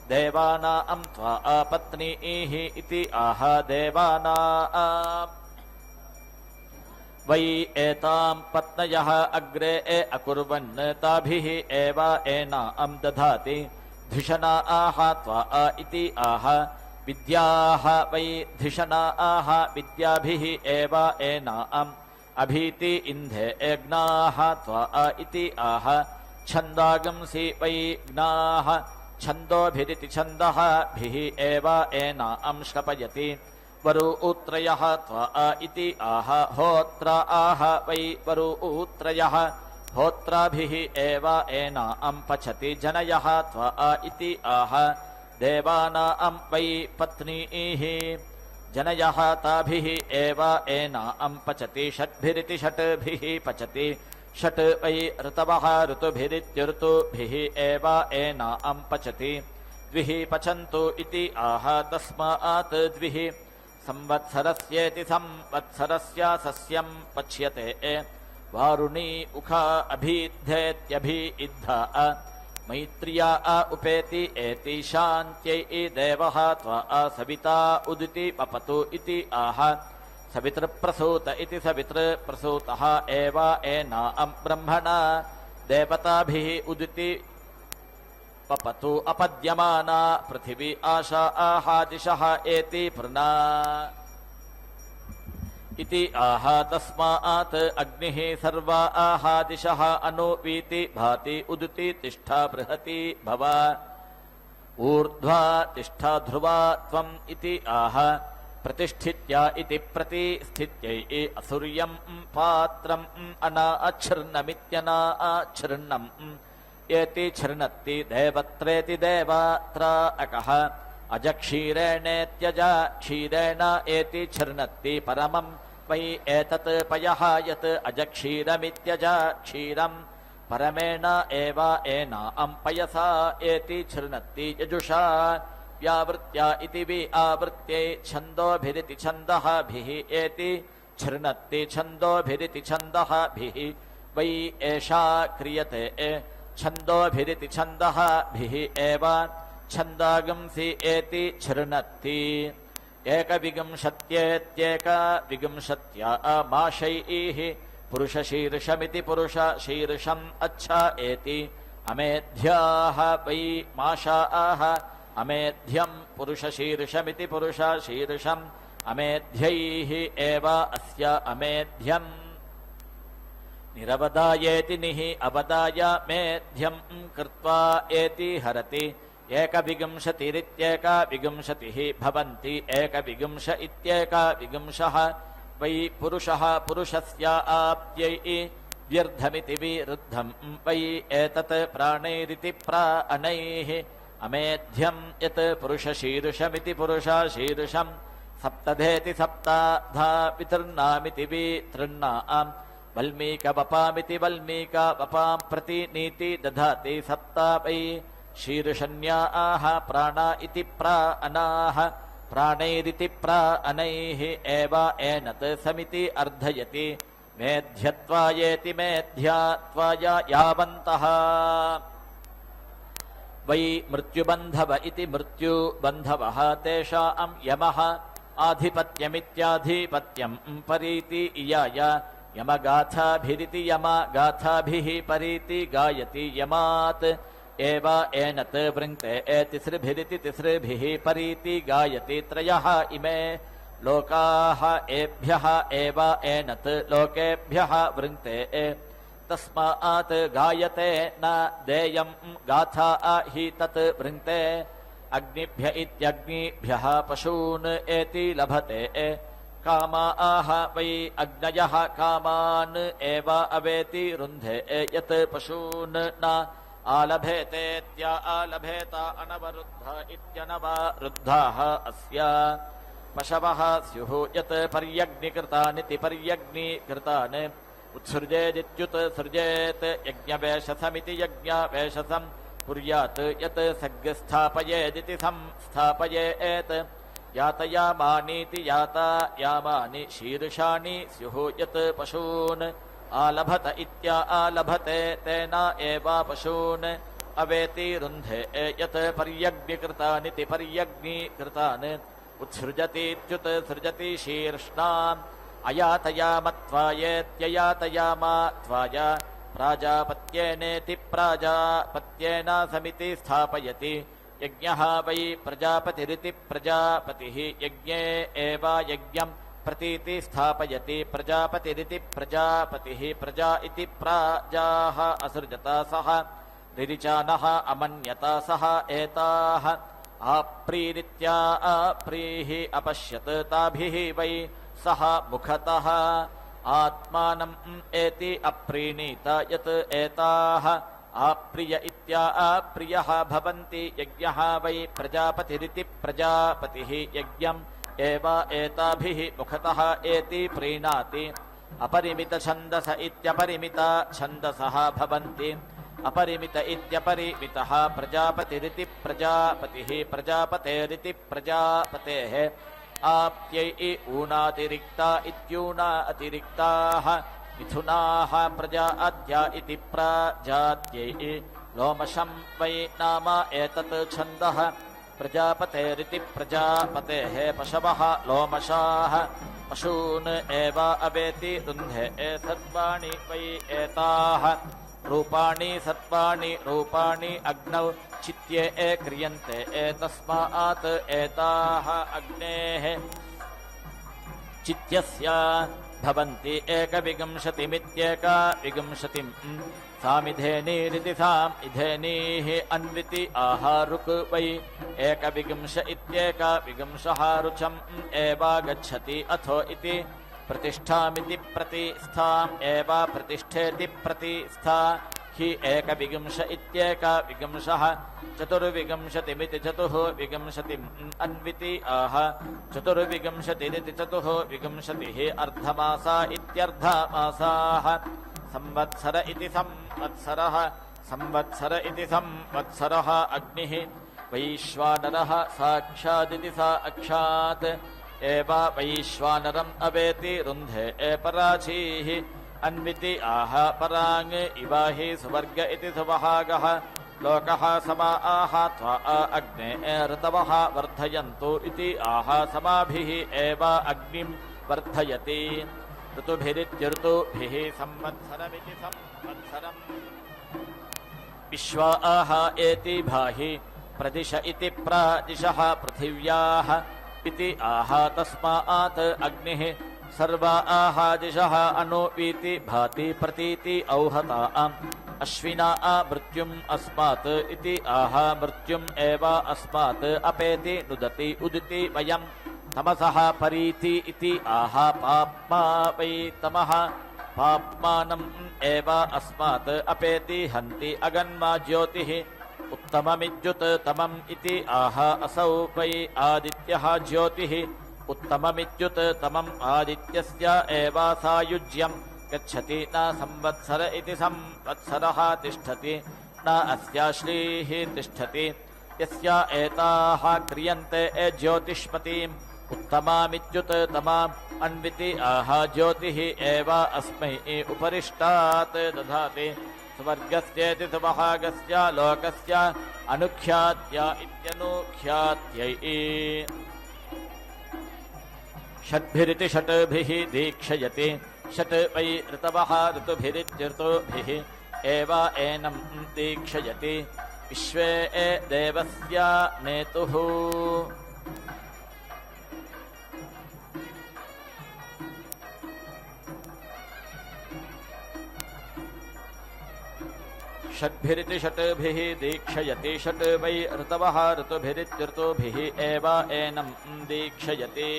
देवानां त्वा पत्नीः इति आह देवानां वै एतां पत्नयः अग्रे अकुर्वन् ताभिः एव एनां दधाति धिषणा आह त्वा इति आह विद्याः वै धिषणा आह विद्याभिः एव एनाम् अभीति इन्धे यज्ञाः त्वा इति आह छन्दागंसि वै ज्ञाः छन्दोभिरिति छन्दःभिः एव एनां श्रपयति वरुऊत्रयः त्वा इति आह होत्र आह वै वरुऊत्रयः होत्राभिः एव एनां पचति जनयः त्वा इति आह देवानां वै पत्नीः जनयः ताभिः एव एनां पचति षट्भिरिति षट्भिः पचति षट् वै ऋतवः ऋतुभिरित्यऋतुभिः एव एनां पचति द्विः पचन्तु इति आह तस्मात् द्विः संवत्सरस्येति संवत्सरस्य सस्यं पच्यते वारुणी उखा अभीद्धेत्यभिद्धा मैत्र्या उपेति एति शान्त्यै देवः त्वा सविता उदिति पपतु इति आह सवितृप्रसूत इति सवितृप्रसूतः एव एनां ब्रह्मणा देवताभिः उदिति पपतु अपद्यमाना पृथिवी आशा आहादिशः एति पृना इति आह तस्मात् अग्निः सर्वा आहादिशः अनु वीति भाति उदुति तिष्ठा बृहति भव ऊर्ध्वा तिष्ठा ध्रुवा त्वम् इति आह प्रतिष्ठित्या इति प्रतिस्थित्यै असुर्यम् पात्रम् अनाच्छृन्नमित्यनाच्छृन्नम् एति छृणत्ति देवत्रेति देवात्र अकः अजक्षीरेणेत्यज क्षीरेण एति छृणत्ति परमम् वै एतत् पयः यत् अजक्षीरमित्यज क्षीरम् परमेण एव एना पयसा एति छृणत्ति यजुषा व्यावृत्या इति वि आवृत्यै छन्दोभिरिति छन्दःभिः एति छृणत्ति छन्दोभिरिति छन्दःभिः वै एषा क्रियते छन्दोभिरिति छन्दःभिः एव छन्दागंसि एति छृणत्ति एकविंशत्येत्येकविंशत्या माशैः पुरुषशीर्षमिति पुरुषशीर्षम् अच्छा एति अमेध्याः वै माशाः अमेध्यम् पुरुषशीर्षमिति पुरुषशीर्षम् अमेध्यैः एव अस्य अमेध्यम् निरवदायेति निः अवदाय मेध्यम् कृत्वा एति हरति एकविंशतिरित्येकविंशतिः भवन्ति एकविंश इत्येकविंशः वै पुरुषः पुरुषस्य आप्यै व्यर्थमिति विरुद्धम् वै एतत् प्राणैरिति प्राणैः अमेध्यम् यत् पुरुषशीर्षमिति पुरुषशीर्षम् सप्तधेति सप्ताधा पितृन्नामिति वितृन्नाम् वल्मीकवपामिति वल्मीकवपाम् प्रति नीति दधाति सप्ता वै शीर्षण्याः प्राणा इति प्राणाः प्राणैरिति प्राणैः एव एनत् समिति अर्धयति मेध्यत्वायेति मेध्यात्वाय यावन्तः वै मृत्युबन्धव इति मृत्युबन्धवः तेषाम् यमः आधिपत्यमित्याधिपत्यम् परीति इयाय यमगाथाभिरिति यमगाथाभिः परीति गायति यमात् एव एनत् वृङ्क्ते तिसृभिरिति तिसृभिः परीति गायति त्रयः इमे लोकाः एभ्यः एव एनत् लोकेभ्यः वृङ्क्ते तस्मात् गायते न देयम् गाथा हि तत् वृङ्क्ते अग्निभ्य इत्यग्निभ्यः पशून् एति लभते कामाः वै अग्नयः कामान् एव अवेति रुन्धे यत् पशून् न आलभेतेत्या आलभेत अनवरुद्ध इत्यनवरुद्धाः अस्य पशवः स्युः यत् पर्यग्निकृतानिति पर्यग्निकृतान् उत्सृजेदित्युत्सृजेत् यज्ञवेषसमिति यज्ञवेषसम् कुर्यात् यत् सग्स्थापयेदिति संस्थापयेत् यातयामानीति यातायामानि शीर्षाणि स्युः यत् पशून् आलभत इत्या आलभते तेन एव पशून् अवेति रुन्धे यत् पर्यग्निकृतानिति पर्यग्निकृतान् उत्सृजतीत्युत्सृजति शीर्ष्णाम् अयातयामत्वायेत्ययातयामात्वाय प्राजापत्येनेति प्राजापत्येन समिति स्थापयति यज्ञः वै प्रजापतिरिति प्रजापतिः यज्ञे एव यज्ञम् प्रतीति स्थापयति प्रजापतिरिति प्रजापतिः प्रजा इति प्राजाः असृजता सः रिरिचानः अमन्यता सः एताः आप्रीरित्या आप्रीः अपश्यत् ताभिः वै सः मुखतः आत्मानम् एति अप्रीणीत यत् एताः आप्रिय इत्या अप्रियः भवन्ति यज्ञः वै प्रजापतिरिति प्रजापतिः यज्ञम् एव एताभिः मुखतः एति प्रीणाति अपरिमित छन्दस इत्यपरिमित छन्दसः भवन्ति अपरिमित इत्यपरिमितः प्रजापतिरिति प्रजापतिः प्रजापतेरिति प्रजापतेः आप्यै ऊनातिरिक्ता इत्यूना अतिरिक्ताः मिथुनाः प्रजा अद्या इति प्राजात्यै लोमशं वै नाम एतत् छन्दः प्रजापतेरिति प्रजापतेः पशवः लोमशाः पशून् एव अवेति रुन्धे सत्त्वानि वै एताः रूपाणि सत्त्वानि रूपाणि अग्नौ चित्ये क्रियन्ते तस्मात् एताः अग्नेः चित्यस्य भवन्ति एकविंशतिमित्येका विंशतिम् सामिधेनीरिति साम् इधेनीः अन्विति आहारुक् वै एकविंश इत्येका विंशः रुचम् एवागच्छति अथो इति प्रतिष्ठामिति प्रतिस्थाम् एव प्रतिष्ठेति प्रतिस्था हि एकविंश इत्येका विंशः चतुर्विंशतिमिति चतुः विंशतिम् अन्विति आह चतुर्विंशतिरिति चतुः विंशतिः अर्धमासा इत्यर्धमासाः संवत्सर इति संवत्सरः संवत्सर इति संवत्सरः अग्निः वैश्वानरः साक्षादिति साक्षात् एव वैश्वानरम् अवेति रुन्धे पराचीः अन्विति आह पराङ् इवाहि सुवर्ग इति सुवहागः लोकः समा आह त्वा अग्ने ऋतवः वर्धयन्तु इति आह समाभिः एव अग्निं वर्धयति ऋतुभिरित्यऋतुभिः संवत्सरमिति संवत्सरम् विश्वा आह एति भाहि प्रदिश इति प्रादिशः पृथिव्याः इति आह तस्मात् अग्निः सर्वा आहादिशः अनुवीति भाति प्रतीति औहताम् अश्विना मृत्युम् अस्मात् इति आह मृत्युम् एव अस्मात् अपेति नुदति उदिति वयम् तमसः परीति इति आह पाप्मा वै तमः पाप्मानम् एव अस्मात् अपेति हन्ति अगन्मा ज्योतिः उत्तममिद्युत् तमम् इति आह असौ वै आदित्यः ज्योतिः उत्तममिद्युत् तमम् आदित्यस्य एव सायुज्यम् गच्छति न संवत्सर इति संवत्सरः तिष्ठति न अस्याश्लीः तिष्ठति यस्य एताः क्रियन्ते ज्योतिष्पतिम् उत्तमामिद्युत् तमाम् अन्विति आह ज्योतिः एव अस्मै उपरिष्टात् दधाति स्वर्गस्येति सुवहागस्य लोकस्य अनुख्यात्य इत्यनुख्यात्यै षड्भिरिति षट्भिः दीक्षयति षट् वै ऋतवः ऋतुभिरित्यऋतुभिः एव एनं दीक्षयति विश्वे देवस्य नेतुः षड्भिरिति षट्भिः दीक्षयति षट् वै ऋतवः ऋतुभिरित्यऋतुभिः एव एनं दीक्षयति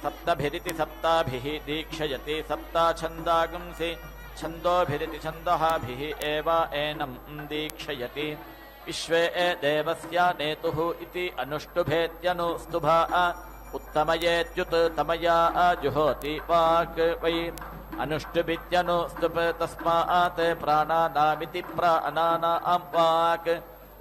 सप्तभिरिति सप्ताभिः दीक्षयति सप्ता छन्दागुंसि छन्दोभिरिति छन्दःभिः एव एनं दीक्षयति विश्वे देवस्य नेतुः इति अनुष्टुभेत्यनुस्तुभा उत्तमयेत्युत् तमया जुहोति वाक् वै अनुष्टुभित्यनुस्तुप तस्मात् प्राणानामिति प्राणानां वाक्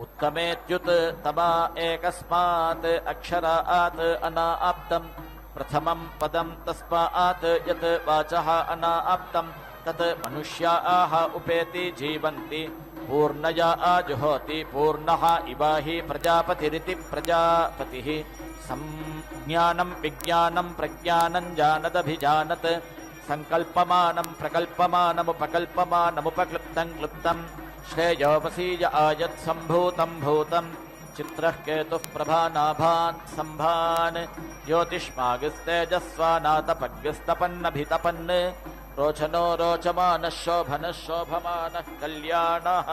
उत्तमेत्युत् तमा एकस्मात् अक्षरात् अनाप्तम् प्रथमं पदं तस्मात् यत् वाचः अनाप्तं तत् मनुष्याः उपेति जीवन्ति पूर्णया आजुहोति पूर्णः इवाहि प्रजापतिरिति प्रजापतिः संज्ञानं विज्ञानं प्रज्ञानं जानदभिजानत् संकल्पमानं प्रकल्पमानमुपकल्पमानमुपक्लृप्तं क्लृप्तं श्रेयोपसीय आयत् सम्भूतं भूतं चित्रः केतुः प्रभानाभान् सम्भान् ज्योतिष्मागस्तेजस्वानातपग्स्तपन्नभितपन् रोचनो रोचमानः शोभनः शोभमानः कल्याणः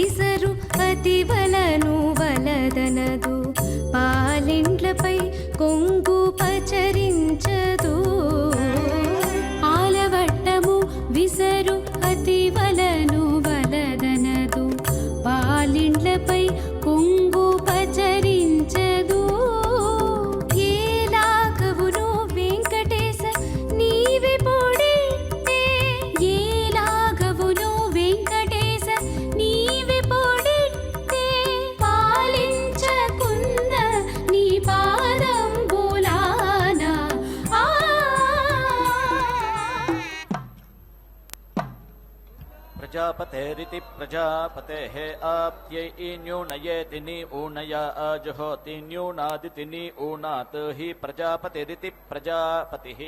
విసరు అతి వలను వలదనదు పాలిండ్లపై కొంగు పచరించదు ఆలవట్టము విసరు అతి వలను వలదనదు పాలిండ్లపై కొంగు పచరించదు ఏ లాఘవును వెంకటేశ నీవే పొడితే ఏ లాఘవును వెంకటేశ నీవే పొడితే పాలించకున్న నీ పాదంబులానా प्रजापतेरिति प्रजापतेः आप्त्यै न्यूनयेति नि ऊनया आजुहोति न्यूनादिति नि ऊनात् हि प्रजापतिरिति प्रजापतिः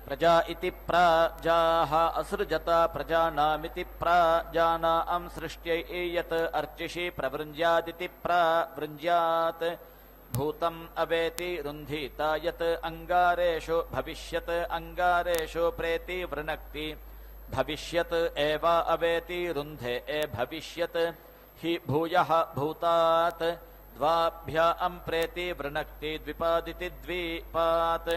प्रजा इति प्राजाः असृजत प्रजानामिति प्राजानां सृष्ट्यै यत् अर्चिषि प्रवृञ्ज्यादिति प्रावृञ्ज्यात् भूतम् अवेति रुन्धीत यत् अङ्गारेषु भविष्यत् अङ्गारेषु प्रेति वृणक्ति भविष्यत् एव अवेति रुन्धे भविष्यत् हि भूयः भूतात् द्वाभ्याम् प्रेति वृणक्ति द्विपादिति द्विपात्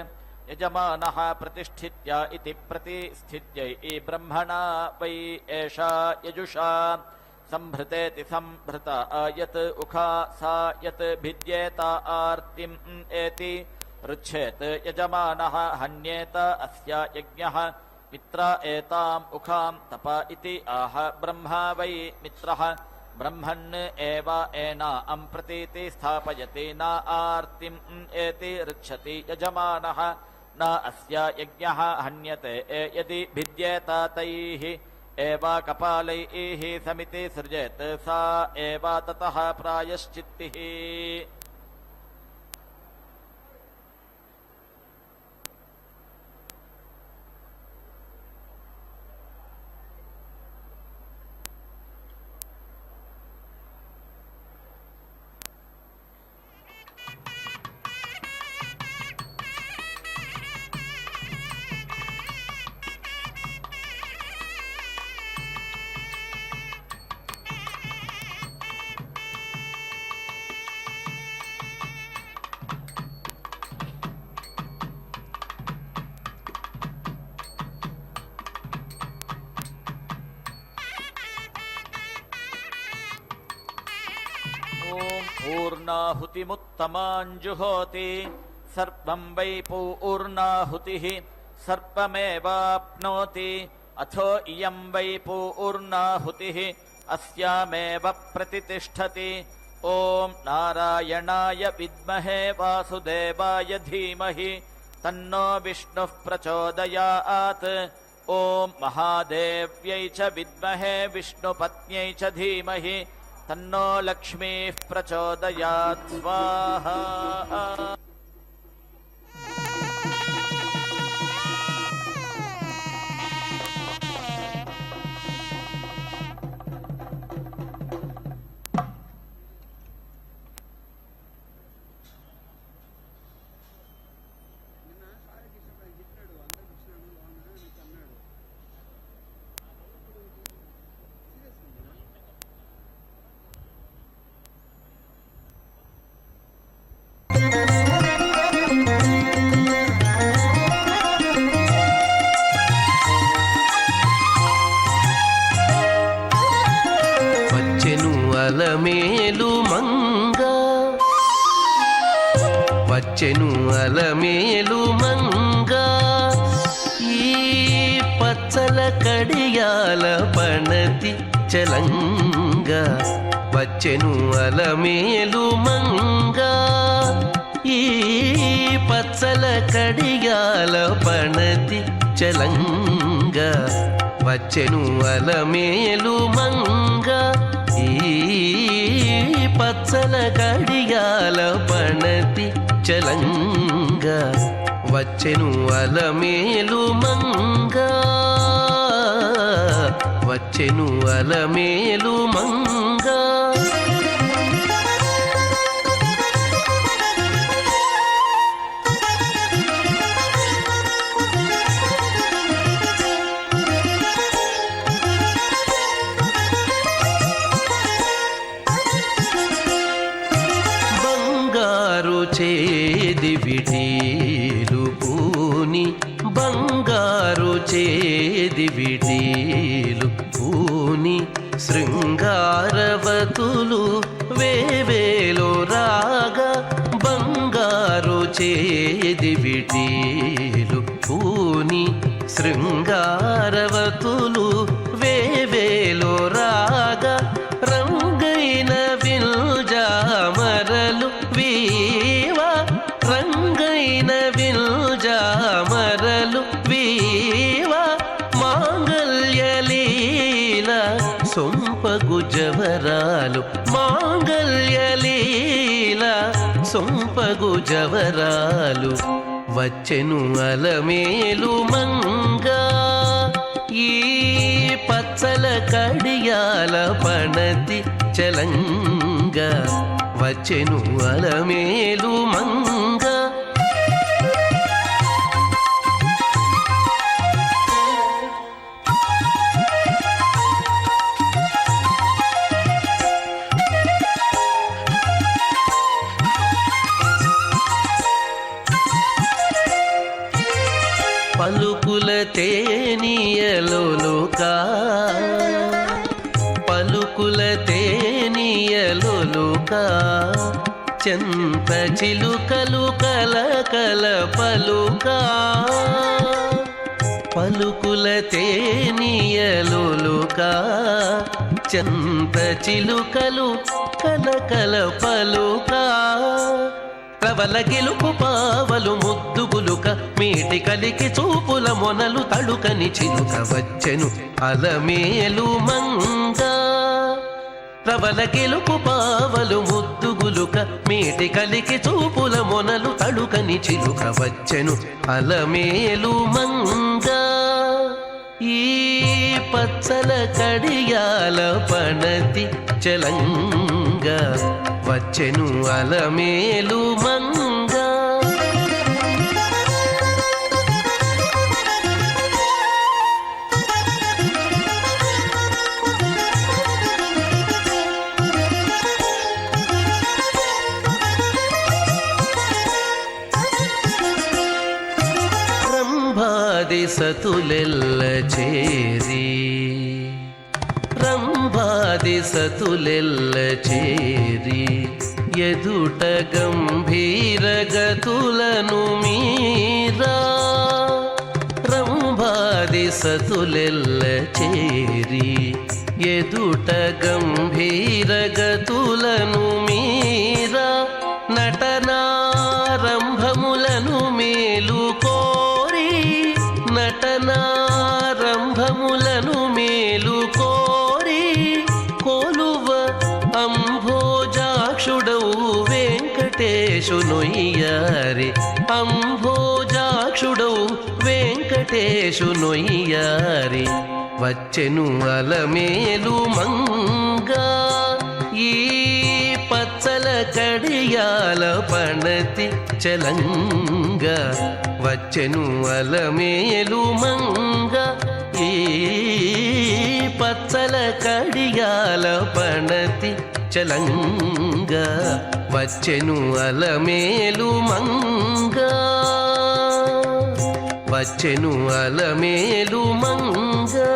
यजमानः प्रतिष्ठित्य इति प्रतिष्ठित्यै ब्रह्मणा वै एषा यजुषा संभृतेति संभृता यत् उखा सा यत् भिद्येत आर्तिम् एति ऋच्छेत् यजमानः हन्येत अस्य यज्ञः मित्र एताम् उखाम् तप इति आह ब्रह्मा वै मित्रः ब्रह्मन् एव एना प्रतीति स्थापयति न आर्तिम् एति ऋच्छति यजमानः न अस्य यज्ञः हन्यते यदि भिद्येत तैः एव कपालैः समिति सृजेत् सा एव ततः प्रायश्चित्तिः पूर्णाहुतिमुत्तमाञ्जुहोति सर्वं वै पूर्णाहुतिः सर्वमेवाप्नोति अथो इयं वै पूर्णाहुतिः अस्यामेव प्रतितिष्ठति ॐ नारायणाय विद्महे वासुदेवाय धीमहि तन्नो विष्णुः प्रचोदयात् ॐ महादेव्यै च विद्महे विष्णुपत्न्यै च धीमहि तन्नो लक्ष्मीः प्रचोदयात् स्वाहा అలమేలు మంగ వచ్చెను అలమేలు మంగ ఈ పచ్చల కడియాల పణతి చలంగ వచ్చెను అలమేలు మంగ ఈ పచ్చల కడియాల పణతి చలంగ వచ్చెను అలమేలు మంగ ఈ పచ్చల గడియాల పణతి చలంగ వచ్చెను అలమేలు మంగ వచ్చెను అలమేలు మంగ వేదీలు పూని శృంగారవతులు వేవేలో రాగా రంగైన విల్జామరలు వీవా రంగైన విల్జామరలు వీవా మాంగల్యలీల సొంపగు జవరాలు మాంగల్యలీల సొంపగు జవరాలు వచ్చెను అలమేలు మంగా ఈ పచ్చల కడియాల పణతి చలంగా వచ్చెను అలమేలు మంగా పలుకుల తేనియలోలుకా పలుకుల తేనియలోలుకా చెంత చిలుకలు కలకల పలుకా పలుకుల తేనియలోలుకా చెంత చిలుకలు కలకల పలుకా ప్రబల గెలుపు పావలు ముద్దు గులుక మీటి కలికి చూపుల మొనలు తడుకని చిలుక వచ్చెను అలమేలు మంగా ప్రబల గెలుపు పావలు ముద్దు గులుక మీటి కలికి చూపుల మొనలు తడుకని చిలుక వచ్చెను అలమేలు మంగా ఈ పచ్చల కడియాల పణతి చలంగా వచ్చెను అలమేలు మంగా రంభాది సతులెల్ల చేరి రంభాది సతులెల్ల చేరి ఎదుట గంభీర గతులను మీరా రంభాది సతులెల్ల చేరి ఎదుట గంభీర గతులను మీరా నటనారంభములను మేలు కోరి నటనారంభములను మేలు కోరి కొలువ అంభోజాక్షుడవు వెంకటేశునొయ్యారి అంభోజాక్షుడవు వెంకటేశునొయ్యారి వచ్చెను అలమేలు మంగా ఈ పచ్చల కడియాల పణతి చలంగా వచ్చెను అలమేలు మంగా ఈ పచ్చల కడియాల పణతి చలంగా వచ్చెను అలమేలు మంగా వచ్చెను అలమేలు మంగా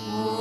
ॐ